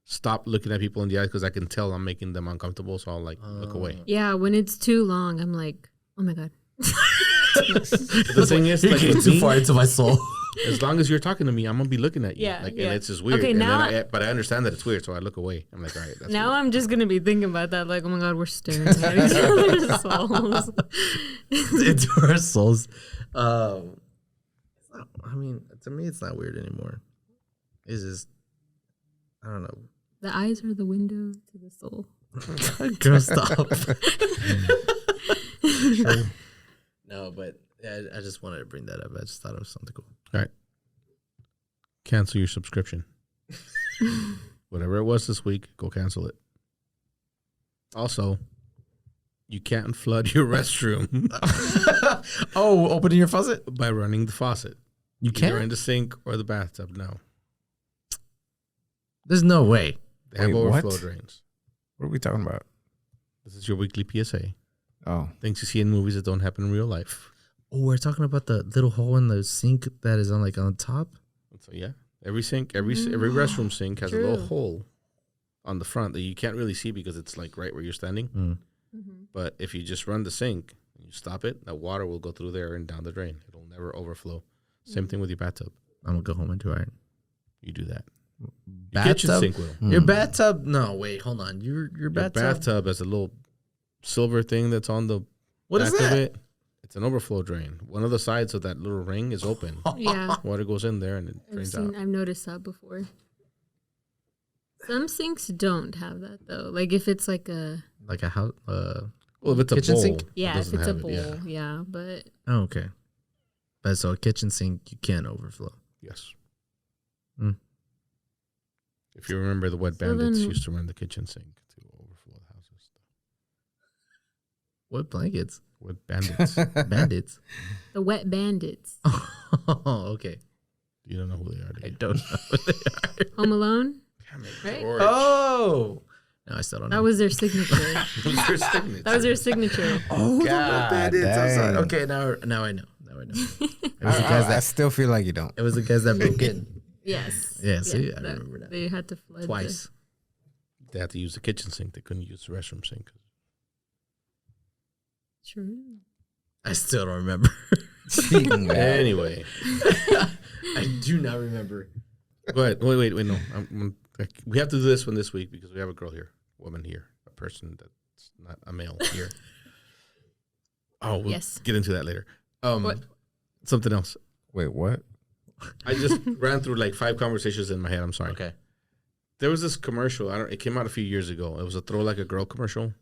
stop looking at people in the eyes because I can tell I'm making them uncomfortable, so I'll like look away. Yeah, when it's too long, I'm like, oh my God. The thing is, you're like, getting with too me, far into my soul. as long as you're talking to me, I'm gonna be looking at you. Yeah, Like, yeah. and it's just weird. Okay, and now then but I understand that it's weird, so I look away. I'm like, all right. That's Now weird. I'm just going to be thinking about that. Like, oh my God, we're staring at each other's souls. Into our souls. It's not, I mean, to me, it's not weird anymore. It's just, I don't know. The eyes are the window to the soul. Girl, stop. No, but I just wanted to bring that up. I just thought it was something cool. All right. Cancel your subscription. Whatever it was this week, go cancel it. Also, you can't flood your restroom Oh, opening your faucet? by running the faucet. You Either can't? in the sink or the bathtub. No. There's no way. They have Wait, what? overflow drains. What are we talking about? This is your weekly PSA. Oh, Things you see in movies that don't happen in real life. Oh, we're talking about the little hole in the sink that is on top? So yeah, every sink, every restroom sink has a little True. hole on the front that you can't really see because it's like right where you're standing. Mm. But if you just run the sink and you stop it, that water will go through there and down the drain. It'll never overflow. Same thing with your bathtub. I'm going to go home and do it. You do that. Your kitchen Bathtub? sink will. Your bathtub? No, wait, hold on. Your Your bathtub? bathtub has a little silver thing that's on the What back is that? of it. It's an overflow drain. One of the sides of that little ring is open. Yeah. Water goes in there and it drains out. I've noticed that before. Some sinks don't have that though. Like if it's like a Like a house? Well, if it's a Kitchen bowl, sink? it if doesn't it's a have bowl, it, yeah. But Oh, okay. But so a kitchen sink, you can't overflow. Yes. Mm. If you remember, the wet So bandits then- used to run the kitchen sink to overflow the houses. What blankets? Wet bandits. Bandits? the wet bandits. Oh, okay. You don't know who they are, do I you? don't know what they are. Home Alone. Damn it, Right? George. Oh! No, I still don't know. That was their signature. Who's their signature? That was their signature. Oh, God the bandits. I'm sorry. dang. Okay, now I know. Now I know. It was the I guys that still feel like you don't. it was the guys that broke in Yes. Yeah, see, I that- remember that. They had to flood twice. They had to use the kitchen sink. They couldn't use the restroom sink. True. I still don't remember. Anyway, I do not remember. go ahead. Wait. No, we have to do this one this week because we have a girl here, woman here, a person that's not a male here. Oh, we'll Yes. get into that later. What? Something else. Wait, what? I just ran through like 5 conversations in my head. I'm sorry. Okay. There was this commercial. It came out a few years ago. It was a Throw Like a Girl commercial.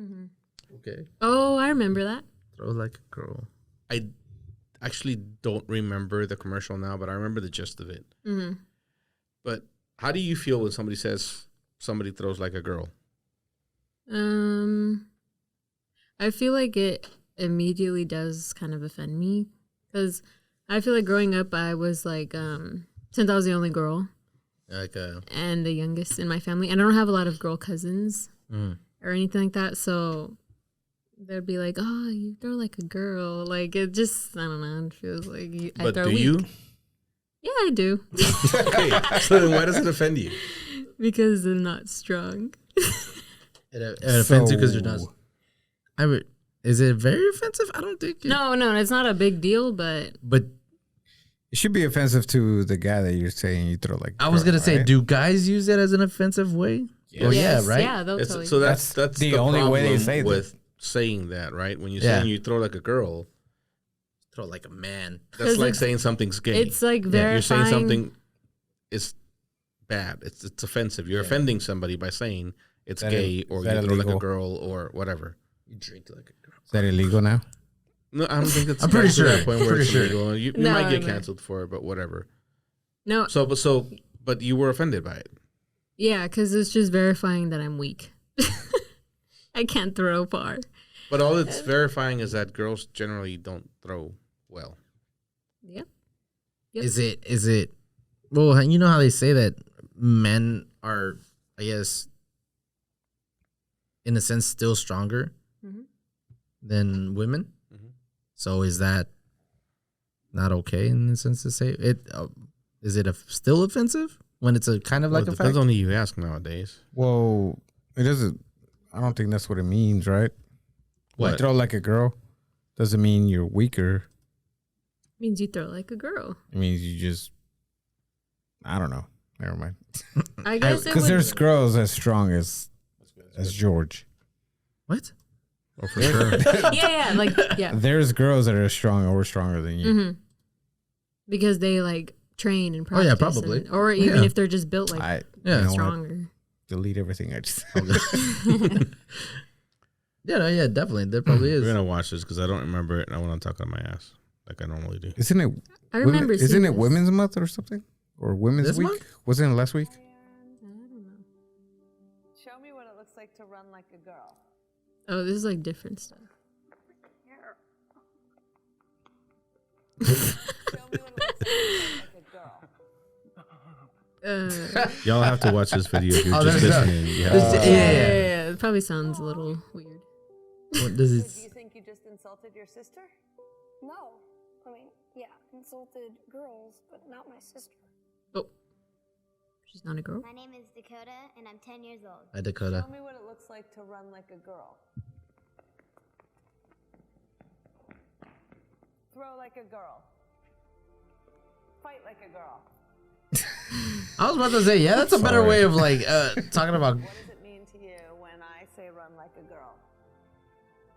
Mhm. Okay. Oh, I remember that. Throw like a girl. I actually don't remember the commercial now, but I remember the gist of it. Mm-hmm. But how do you feel when somebody says somebody throws like a girl? I feel like it immediately does kind of offend me because I feel like growing up, I was like, since I was the only girl Like and the youngest in my family, and I don't have a lot of girl cousins or anything like that, so they'd be like, "Oh, you throw like a girl." Like it just, I don't know. It feels like I But throw do weak. you? Yeah, I do Okay, so then why does it offend you? because I'm not strong. it offends you because you're not. I would. Is it very offensive? I don't think. No, it's not a big deal, but It should be offensive to the guy that you're saying you throw like. I was gonna say, right? do guys use it as an offensive way? Well, yes, yeah, right. Yeah, they'll tell you. So that's the only way they say that. with saying that, right? When you're saying you throw like a girl, Throw like a man. that's like saying something's gay. It's like verifying. You're saying something is bad. It's offensive. You're offending somebody by saying it's gay or you throw like a illegal? girl or whatever. You drink like a girl. Is that illegal now? No, I don't think it's. I'm pretty to that sure. point where Pretty it's sure. illegal. You No, might get no. canceled for it, but whatever. No, But you were offended by it. yeah, because it's just verifying that I'm weak. I can't throw far. But all it's verifying is that girls generally don't throw well. Yep. Is it? Well, you know how they say that men are, I guess, in a sense, still stronger than women. Mhm. So is that not okay in the sense to say it? Is it still offensive when it's a kind of like It a depends fact? on who you ask nowadays. Well, it doesn't. I don't think that's what it means, right? What? You throw like a girl doesn't mean you're weaker. Means you throw like a girl. It means you just. I don't know. Never mind. I guess it Because would. there's girls as strong as George. What? Oh, for sure. yeah. There's girls that are strong or stronger than you. Mm-hmm. Because they like train and Oh, yeah, practice. probably. Or even Yeah. if they're just built like I Yeah. you know what? stronger. Delete everything I just. Yeah, no, yeah, definitely. There probably We're is. gonna watch this because I don't remember it and I want to talk on my ass like I normally do. Isn't it? I remember Isn't seeing it this. Women's Month or something? Or Women's This Week? month? Wasn't it last week? I don't know. Show me what it looks like to run like a girl. Oh, this is like different stuff. Show me what it looks like to run like a girl. Y'all have to watch this video if you're Oh, just there's that. listening. You have There's to- the- Yeah. It probably sounds a little weird. What does Do it? you think you just insulted your sister? No. I mean, yeah, insulted girls, but not my sister. Oh, she's not a girl. My name is Dakota, and I'm 10 years old. Hi, Dakota. Show me what it looks like to run like a girl. Throw like a girl. Fight like a girl. I was about to say, yeah, that's a better Sorry. way of like talking about. What does it mean to you when I say run like a girl?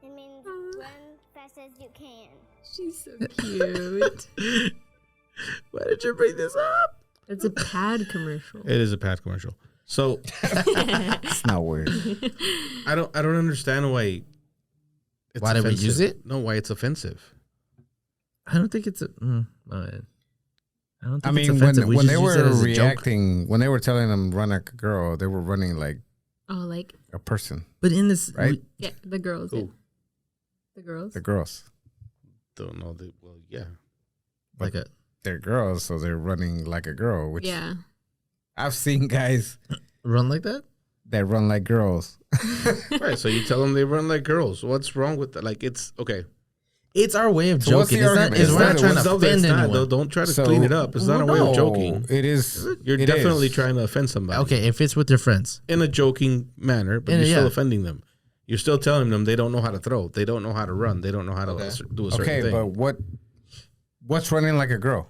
It means run fast as you can. She's so cute. Why did you bring this up? It's a pad commercial. It is a pad commercial. So It's not weird. I don't understand why. It's Why did we use it? No, why it's offensive. I don't think it's a. I don't think I it's mean, offensive. We when just they use it were as a joke. reacting, when they were telling them run like a girl, they were running like Oh, like a person, But in this, right? yeah, the girls. Yeah. Who? The girls. The girls. Don't know. Well, yeah. like a They're girls, so they're running like a girl, which Yeah. I've seen guys run like that. that run like girls. Right. So you tell them they run like girls. What's wrong with that? Like it's okay. It's our way of So what's joking. the It's not. argument? It's Is we're not that- trying what's to No, but offend it's not, anyone. though. Don't try to So- clean it up. It's not a way of joking. It is. You're it definitely is. trying to offend somebody. Okay, if it's with your friends, In a joking manner, but Yeah, you're still yeah. offending them. You're still telling them they don't know how to throw. They don't know how to run. They don't know how to do a certain Okay, thing. but what's running like a girl?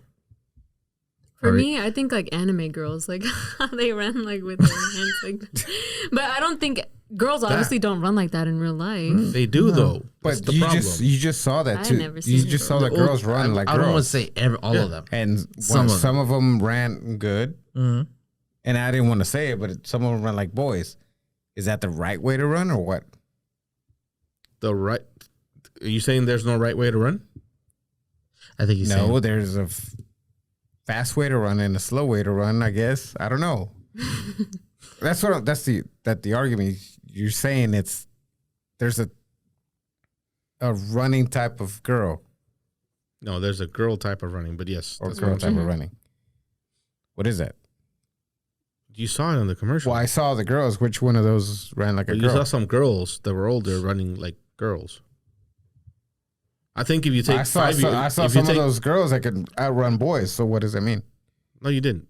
For Alright. me, I think like anime girls, like how they run like with their hands like. But I don't think girls obviously don't run like that in real life. They do though. That's But the you problem. just saw that I've too. never You seen just it. saw the girls run like I don't want to girls, say all of them. and Some some of of them ran good, Mhm. and I didn't want to say it, but some of them run like boys. Is that the right way to run or what? the right. Are you saying there's no right way to run? I think he's No, saying. there's a fast way to run and a slow way to run. I guess I don't know. That's the argument. You're saying there's a running type of girl No, there's a girl type of running, but yes, or that's girl what I'm type saying. of running. What is that? You saw it on the commercial. Well, I saw the girls. Which one of those ran like a But you saw girl? some girls that were older running like girls. I think if you take I saw 5 years, I saw if you some of take- those girls that could outrun boys. So what does that mean? No, you didn't.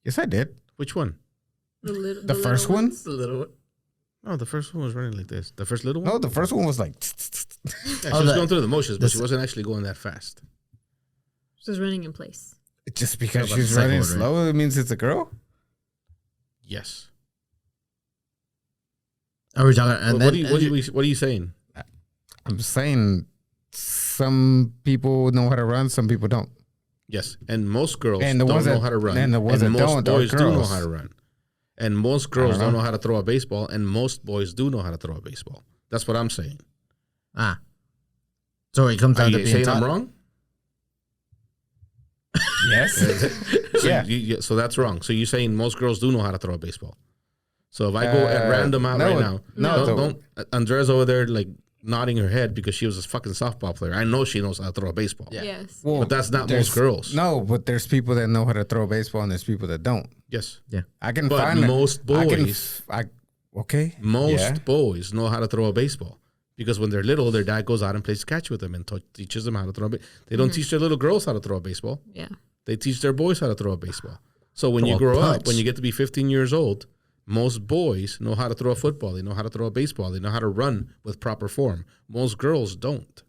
Yes, I did. Which one? The first one? A little. No, the first one was running like this. The first little one. No, the first one was like. she was going through the motions, but she wasn't actually going that fast. She's running in place. Just because How about she's the second running one, right? slow, it means it's a girl. Yes. Are we talking? And What then are you saying? I'm just saying, some people know how to run, some people don't. Yes, and most girls And the don't ones know that- how to run, and the ones that most don't are boys do know girls. how to run, and most girls know. don't know how to throw a baseball, and most boys do know how to throw a baseball. That's what I'm saying. So it comes Are down to you being saying taught. I'm wrong? Yes. So Yeah. so that's wrong. So you're saying most girls do know how to throw a baseball. So if I go at random out right now, don't Andrea's over there like nodding her head because she was a fucking softball player. I know she knows how to throw a baseball. Yeah. Yes. Well, But that's not there's- most girls. No, but there's people that know how to throw a baseball, and there's people that don't. Yes. I can But find most boys, okay. most Yeah. boys know how to throw a baseball because when they're little, their dad goes out and plays catch with them and teaches them how to throw a baseball. They don't teach their little girls how to throw a baseball. Yeah. They teach their boys how to throw a baseball. So when you Throw a grow up, punch. when you get to be 15 years old, most boys know how to throw a football. They know how to throw a baseball. They know how to run with proper form. Most girls don't.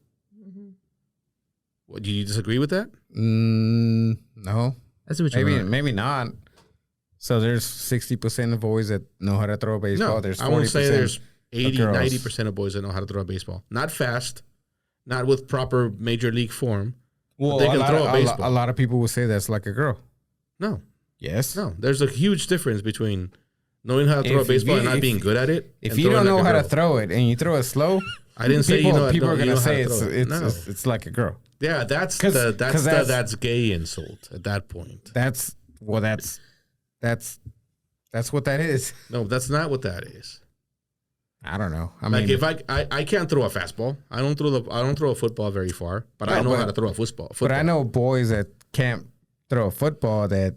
What, do you disagree with that? No, I see what you mean. maybe not. So there's 60% of boys that know how to throw a baseball. No, There's 40% I won't say there's 80, girls. 90% of boys that know how to throw a baseball. Not fast, not with proper major league form. Well, they can throw a baseball. A lot of people will say that's like a girl. No, Yes. no. There's a huge difference between knowing how to throw a If baseball you- and not if- being good at it. If and you throwing don't know like a how to girl. throw it and you throw it slow, I didn't say people, you know. people are you gonna know how say to throw it. No. it's like a girl. Yeah, that's 'Cause- the 'cause that's- that's gay insult at that point. That's what that is. No, that's not what that is. I don't know. I Like mean, if I can't throw a fastball. I don't throw a football very far, but I No, know but- how to throw a football. but I know boys that can't throw a football that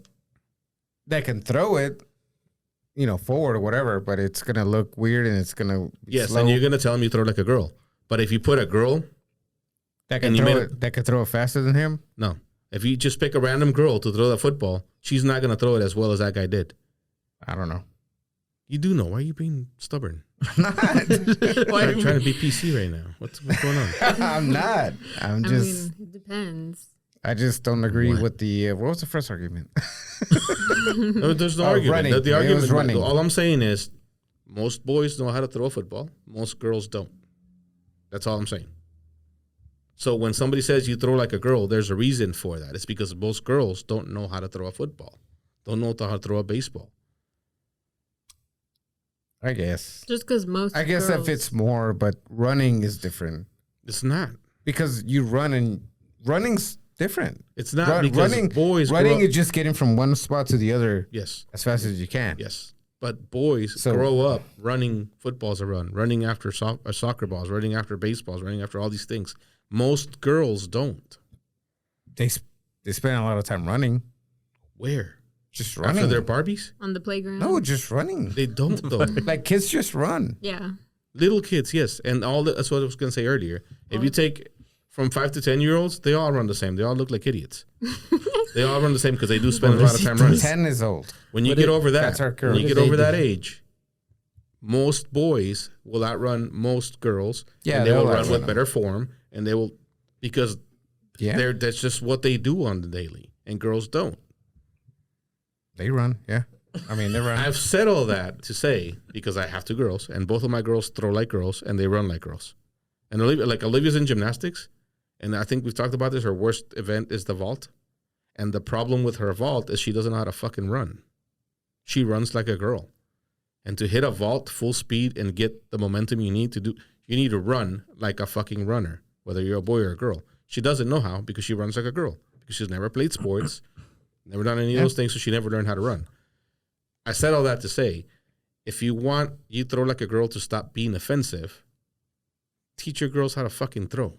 can throw it, forward or whatever, but it's gonna look weird and it's gonna be Yes, slow. and you're gonna tell him you throw like a girl. But if you put a girl, that can and you throw made it. That can throw it faster than him. no. If you just pick a random girl to throw the football, she's not gonna throw it as well as that guy did. I don't know. You do know. Why are you being stubborn? I'm not. Why are you trying to be PC right now? What's going on? I'm not. I'm I just. mean, it depends. I just don't agree What? with the. What was the first argument? No, there's no Oh, argument. running. The It argument. was running. All I'm saying is, most boys know how to throw a football. Most girls don't. That's all I'm saying. So when somebody says you throw like a girl, there's a reason for that. It's because most girls don't know how to throw a football, don't know how to throw a baseball. I guess. Just because most I guess that girls- fits more, but running is different It's not. because you run and running's different. It's not because boys running grow up, is just getting from one spot to the other yes, as fast as you can. yes. But boys So- grow up running footballs a run, running after soccer balls, running after baseballs, running after all these things. Most girls don't. They spend a lot of time running, Where? just running. After their Barbies? on the playground. No, just running. They don't though. Like kids just run. Yeah. Little kids, yes, and that's what I was going to say earlier. If you take from 5 to 10-year-olds, they all run the same. They all look like idiots. They all run the same because they do spend a lot of time running. 10 is old. When you get over that, that's our curve. when you What get do over they that do? age, most boys will outrun most girls. Yeah, and they will they'll run outrun with them. better form, and they will because Yeah, that's just what they do on the daily, and girls don't. they run. Yeah, I mean they run. I've said all that to say because I have 2 girls, and both of my girls throw like girls, and they run like girls. And Olivia's in gymnastics, and I think we've talked about this. Her worst event is the vault, and the problem with her vault is she doesn't know how to fucking run. She runs like a girl, and to hit a vault full speed and get the momentum you need to run like a fucking runner, whether you're a boy or a girl. She doesn't know how because she runs like a girl because she's never played sports, never done any of those things, so she never learned how to run. I said all that to say, if you want you throw like a girl to stop being offensive, teach your girls how to fucking throw.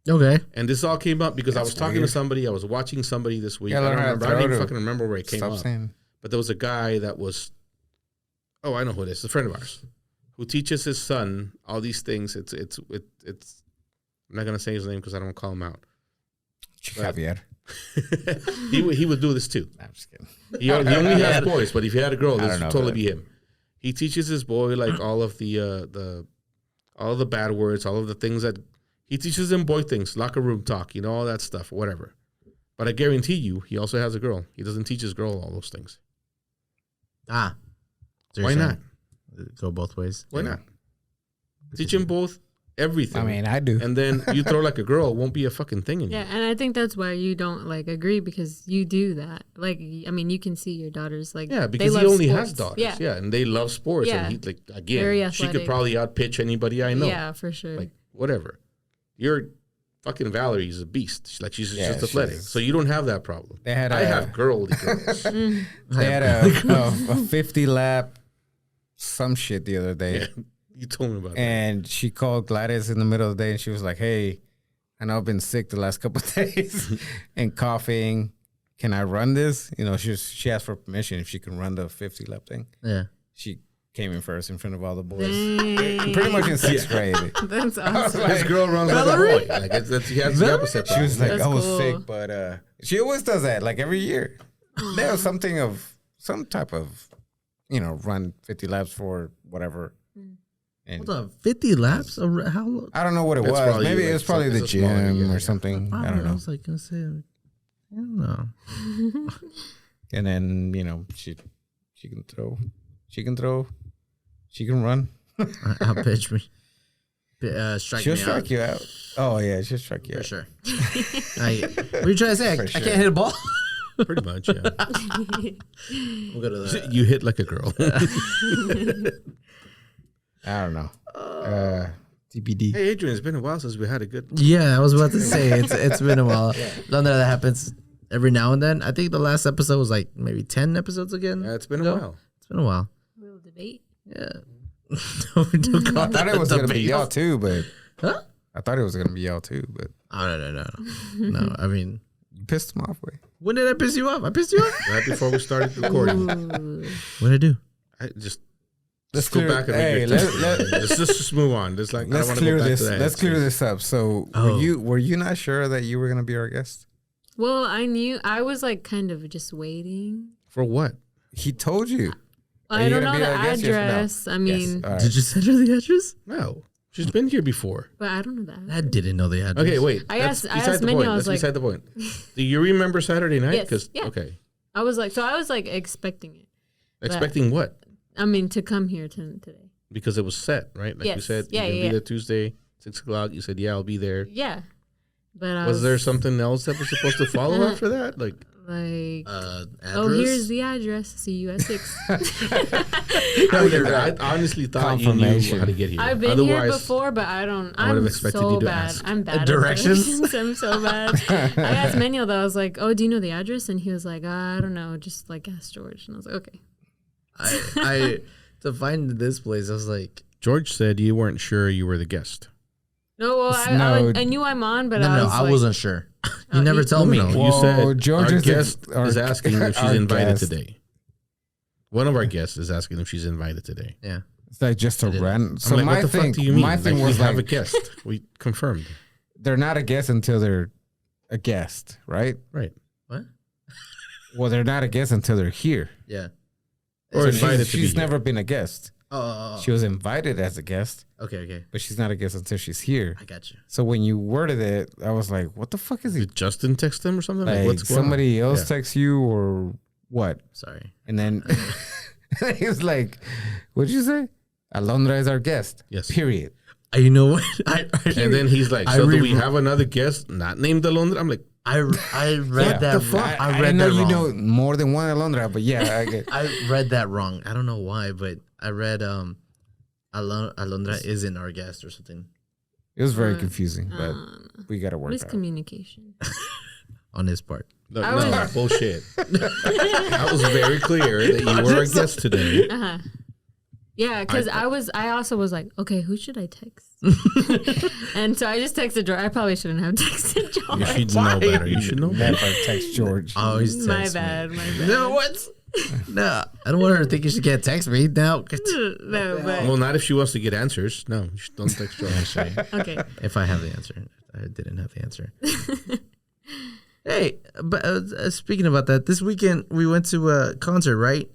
Okay. And this all came up because I That's was talking weird. to somebody. I was watching somebody this week. Yeah, I learn don't how to remember. I don't throw even to fucking remember where it came Stop up. saying. But there was a guy that was, oh, I know who it is. A friend of ours who teaches his son all these things. It's. I'm not gonna say his name because I don't want to call him out. Javier. He would do this too. Nah, I'm just kidding. He only has boys, but if he had a girl, I this don't would know, totally but- be him. He teaches his boy like all of the all the bad words, all of the things that he teaches them boy things, locker room talk, all that stuff, whatever. But I guarantee you, he also has a girl. He doesn't teach his girl all those things. So Why not? Go both ways. Why not? Teach them both everything. I mean, I do. And then you throw like a girl, it won't be a fucking thing anymore. Yeah, and I think that's why you don't like agree because you do that. Like, I mean, you can see your daughters like Yeah, they because he love only sports. has daughters. Yeah. And they love sports. Yeah. And he like Very again, she could athletic. probably outpitch anybody I know. Yeah, for sure. Like whatever. You're fucking Valerie's a beast. She's Yeah, just athletic. she's- So you don't have that problem. They had I a- have girls. They had a 50 lap some shit the other day. Yeah, you told me about that. And she called Gladys in the middle of the day and she was like, hey, I know I've been sick the last couple of days and coughing. Can I run this? She asked for permission if she can run the 50 lap thing. Yeah. She came in first in front of all the boys. Dang. Pretty much in sixth grade. That's awesome. This girl runs like a boy. Like he has the opposite. She was like, That's I was cool. sick, but she always does that, like every year. There was some type of, run 50 laps for whatever. And Hold on, 50 laps? How long? I don't know what it That's was. probably Maybe like it was probably the it's a smaller, gym yeah. or something. I don't I know. was like gonna say, I don't know. And then, she can throw. She can run. I'll pitch me. Strike She'll me strike out. you out. Oh, yeah, she'll strike you For out. sure. What are you trying to say? For I sure. can't hit a ball? Pretty much, yeah. We'll go to the... You hit like a girl. I don't know. TBD. Hey, Adrian, it's been a while since we had a good. Yeah, I was about to say, it's been a while. None of that happens every now and then. I think the last episode was like maybe 10 episodes again. Yeah, it's been a No. while. It's been a while. Little debate. Yeah. Don't call I thought that it was a going to be debate. y'all too, but Huh? I thought it was going to be y'all too, but Oh, no. No, I mean, you pissed them off. Way. when did I piss you off? I pissed you off? Right before we started recording, Ooh. What did I do? I just Let's go clear- back and hey, make let- your let- let's just move on. Just like I Let's don't want to clear go back this. to that. Let's clear this up. So, Oh. were you not sure that you were going to be our guest? Well, I was like kind of just waiting. For what? He told you. Are I you don't gonna know be the our guest, yes or no? address. I mean, Yes. All right. Did you send her the address? No, she's been here before. but I don't know that. I didn't know the address. Okay, wait. I That's asked- I beside asked the Minnie, point. I was That's like- beside the point. Do you remember Saturday night? Yes, yeah. Okay. I was like expecting it. Expecting what? I mean, to come here today. Because it was set, right? Like you Yes. said, Yeah, you're gonna yeah, be yeah. there Tuesday, 6:00. You said, yeah, I'll be there. Yeah, but I Was there something else that was supposed to follow after that? Like, like? Address? Oh, here's the address. See you at 6. I honestly thought you knew Confirmation. how to get here. I've been here before, but I don't. I would've I'm expected so you to bad. ask. I'm bad. Directions? At directions. I'm so bad. I asked Manuel though. I was like, "Oh, do you know the address?" And he was like, "I don't know. Just like ask George." And I was like, "Okay." I to find this place, I was like, George said you weren't sure you were the guest. No, well, No. I knew I'm on, but no, I was I like, wasn't sure. You Oh, never you- told me. No, you Well, said George our is the- guest our- is asking if she's our invited guest. today. One of our guests is asking if she's invited today. Yeah. It's like just a I didn't. random. I'm So like, my what the thing, fuck do you mean? my thing Like, was we have a like, guest. We confirmed. they're not a guest until they're a guest, right? Right. What? Well, they're not a guest until they're here. Yeah. Or So invited to be she's here. never been a guest. Oh. She was invited as a guest, Okay. but she's not a guest until she's here. I got you. So when you worded it, I was like, "What the fuck is he?" Did Justin text them or something? Like what's going on? somebody else Yeah. texts you or what? Sorry. And then he was like, "What'd you say?" Alondra is our guest. Yes. Period. You know what? And then he's like, I so do re- we have another guest not named Alondra? I'm like, I read What that. the fuck? I I read know that you wrong. know more than one Alondra, but yeah, I get. I read that wrong. I don't know why, but I read Alondra isn't our guest or something It was very confusing, but Um, we got to work out. miscommunication. on his part. no, I no, was- bullshit. That was very clear that you were a guest today. Uh-huh. Yeah, because I also was like, okay, who should I text? And so I just texted George. I probably shouldn't have texted George. You should know better. You should know better. Never text George. Always text My me. bad. No, what? No, I don't want her to think she can't text me now. No, but Well, not if she wants to get answers. No, you should- don't text George. okay. If I have the answer, I didn't have the answer. Hey, but speaking about that, this weekend we went to a concert, right?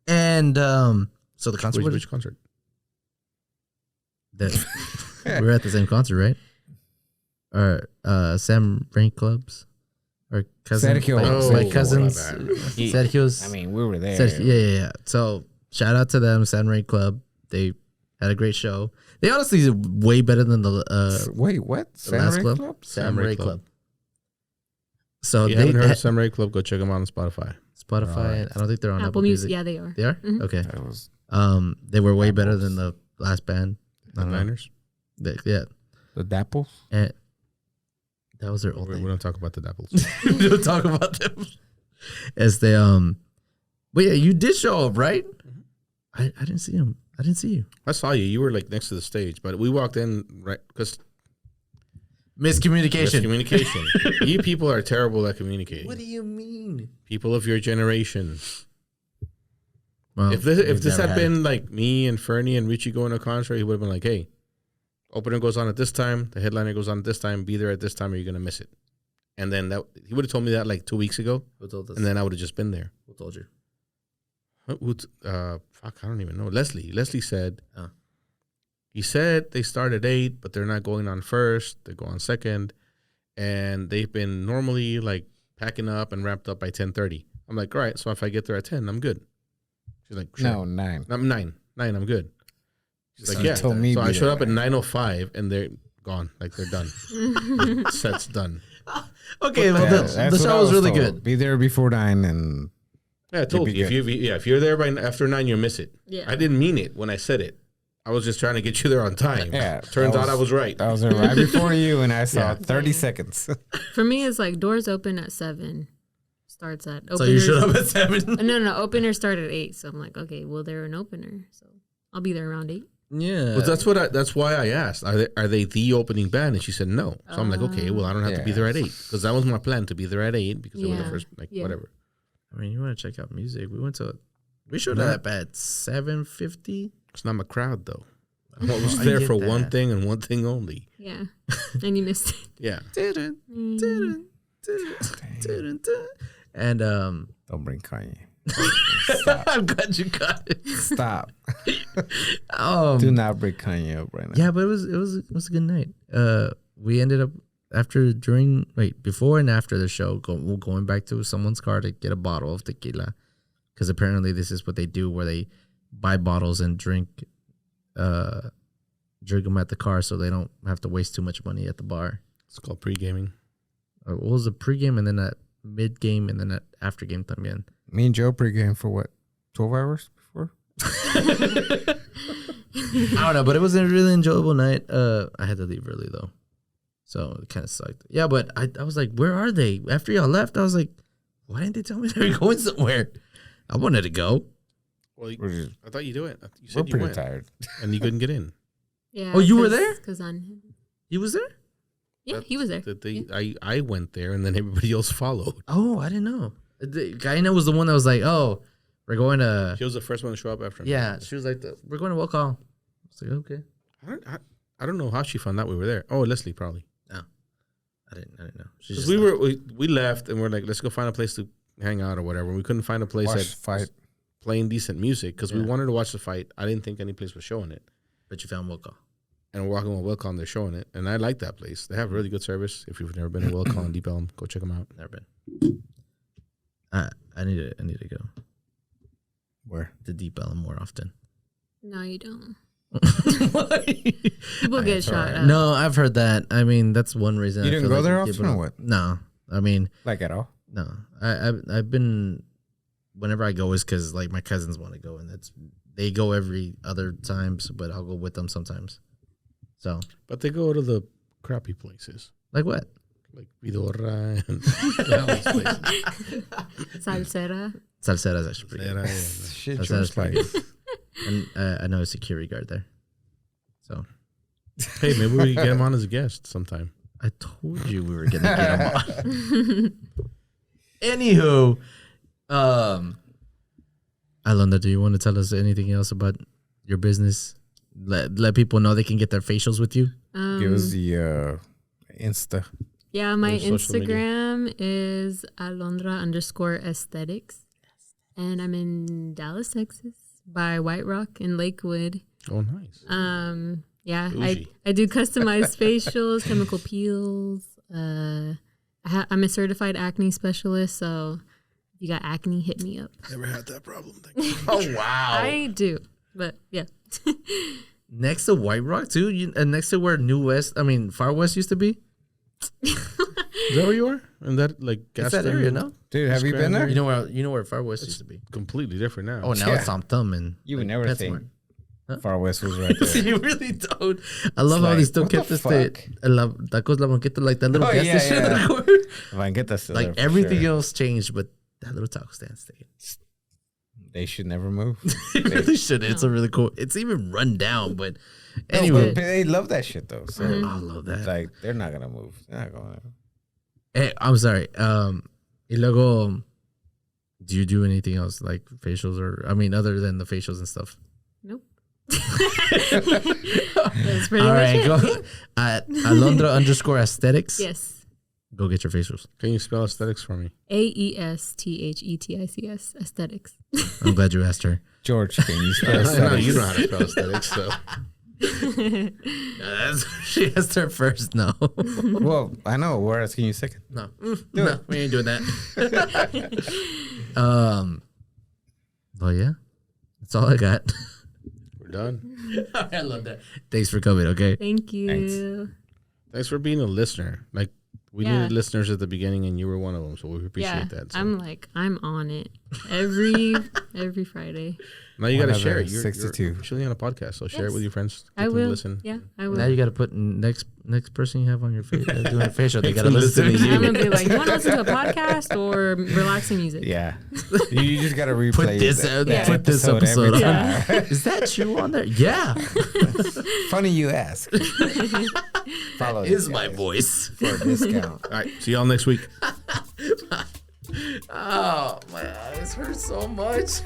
And so the concert was Which concert? the We were at the same concert, right? Or Sam Rank Clubs. Or cousin, Sergio. my Oh, cousins. He- Sergio's. I mean, we were there. Yeah. So shout out to them, Sam Rank Club. They had a great show. They honestly did way better than the Wait, what? the last Samurai club. Club? Samurai Club. So If you they haven't heard had of Samurai Club, go check them out on Spotify. Spotify. Alright. I don't think they're on Apple Music. Yeah, they are. They are? Mhm. Okay. That was They were way better Apples. than the last band. I don't know. Niners. Yeah. the Dapples. And that was their old We thing. don't talk about the Dapples. We don't talk about them. As they but yeah, you did show up, right? I didn't see him. I didn't see you. I saw you. You were like next to the stage, but we walked in right because Miscommunication. communication. You people are terrible at communicating. What do you mean? People of your generation. Well, If this we've never had had been like me and Fernie and Richie going to a concert, he would have been like, "Hey, opener goes on at this time, the headliner goes on at this time. Be there at this time, or you're gonna miss it." And then that he would have told me that like 2 weeks ago, Who told us? and then I would have just been there. Who told you? Fuck, I don't even know. Leslie said. Oh. He said they start at 8, but they're not going on first. They go on second, and they've been normally like packing up and wrapped up by 10:30. I'm like, all right. So if I get there at 10, I'm good. She's like, sure. No, 9. I'm 9. I'm good. She's like, You yeah. told me So be I showed there. up at 9:05, and they're gone. Like they're done. Set's done. Okay, well, Yeah, the that's show what I was really told. good. Be there before 9 and Yeah, I told be you. If you're there by after 9, you'll miss it. Yeah. I didn't mean it when I said it. I was just trying to get you there on time. Yeah, Turns that out I was right. I was there right before you, and I saw Yeah. 30 seconds. For me, it's like doors open at 7. Starts at So you openers- showed up at 7? No. Opener started at 8. So I'm like, okay, well, they're an opener. So I'll be there around 8. Yeah. Well, that's why I asked. Are they the opening band? And she said no. So I'm like, okay, well, I don't have to be there at 8 because that was my plan to be there at 8 because they were the Yeah. first, Yeah. whatever. I mean, you want to check out music? We showed up at 7:50. It's not my crowd though. I was I there get for one that. thing and one thing only. Yeah. And you missed it. Yeah. And Don't bring Kanye. I'm glad you got it. Stop. Um, Do not bring Kanye up right now. yeah, but it was a good night. We ended up before and after the show, going back to someone's car to get a bottle of tequila, because apparently this is what they do, where they buy bottles and drink them at the car, so they don't have to waste too much money at the bar. It's called pre-gaming. What was a pregame and then at mid game and then at after game también. Me and Joe pregame for what? 12 hours before? I don't know, but it was a really enjoyable night. I had to leave early though, so it kind of sucked. Yeah, but I was like, where are they? After y'all left, I was like, why didn't they tell me they were going somewhere? I wanted to go. Well, We're, just, I thought you do it. You we're said you pretty went tired. and you couldn't get in. Yeah. Oh, you were there? Because He was there? yeah, he was there. I went there and then everybody else followed. Oh, I didn't know. Gaina was the one that was like, oh, we're going to. She was the first one to show up after me. Yeah, she was like, we're going to Will Call. I was like, okay. I don't know how she found out we were there. Oh, Leslie probably. No, I didn't know. She Because just we left and we're like, let's go find a place to hang out or whatever. We couldn't find a place Watch that the fight. was playing decent music because we Yeah. wanted to watch the fight. I didn't think any place was showing it. But you found Will Call. And we're walking with Wilcon, they're showing it. And I like that place. They have really good service. If you've never been to Wilcon, Deep Elm, go check them out. Never been. I need to go Where? to Deep Ellum more often. No, you don't. Why? People get That's shot alright. up. No, I've heard that. I mean, that's one reason. You I didn't feel go there people often or don't- what? No, I mean, Like at all? no. I've been. Whenever I go is because like my cousins want to go, and they go every other times, but I'll go with them sometimes. So But they go to the crappy places. like what? Like Vidorra and all these places. Salsera. Salsera's actually pretty good. Shit, That George sounds pretty like. And I know a security guard there. So Hey, maybe we can get him on as a guest sometime. I told you we were gonna get him on. Anywho, Alonda, do you want to tell us anything else about your business? Let people know they can get their facials with you. Give us the Insta. Yeah, my Your social media. Instagram is Alondra_aesthetics. And I'm in Dallas, Texas by White Rock in Lakewood. Oh, nice. Yeah, Bougie. I do customized facials, chemical peels. I'm a certified acne specialist, so if you got acne, hit me up. Never had that problem. Thank you. Oh wow! I do, but yeah. Next to White Rock too, next to where Far West used to be. Is that where you are? And that like gas It's that station? area, no? Dude, have you been there? You know where Far West used to be. Completely different now. Oh, now Yeah. it's Tom Thumb and You would like, never PetSmart. think Far West was right there. You really don't. I love how like, they still what kept the this fuck? Tacos La Banqueta, like that little Oh, gas yeah, station in yeah. the corner. If I can get that still there Like for everything sure. else changed, but that little taco stand stayed. They should never move. It really should. It's a really cool. It's even run down, but Anyway, anyway, they love that shit though. So I love that. like, they're not gonna move. They're not going. Hey, I'm sorry. Y luego, do you do anything else like facials other than the facials and stuff? Nope. That's pretty All much right, it. go at Alondra_aesthetics. Yes. Go get your facials. Can you spell aesthetics for me? AESTHETICS aesthetics. I'm glad you asked her. George, can you spell No, aesthetics? you know how to spell aesthetics, so She asked her first. No, Well, I know. We're asking you second. no, no. We ain't doing that. But yeah, that's all I got. we're done. I love that. Thanks for coming. Okay. Thank you. Thanks for being a listener. Like we Yeah. needed listeners at the beginning, and you were one of them, so we appreciate Yeah, that. So. I'm on it every Friday. Now you got to One share other it. You're 62. officially on a podcast, so share it Yes. with your friends. I Get them to will. listen. Yeah, I will. Now you got to put next person you have on your face doing a facial. They got to listen to I'm you. gonna be like, you want to listen to a podcast or relaxing music? Yeah, you just gotta replay Put this episode every on. time. Is that you on there? Yeah, Funny you ask. Follow is these my guys voice. for a discount. All right, see y'all next week. Oh, my eyes hurt so much.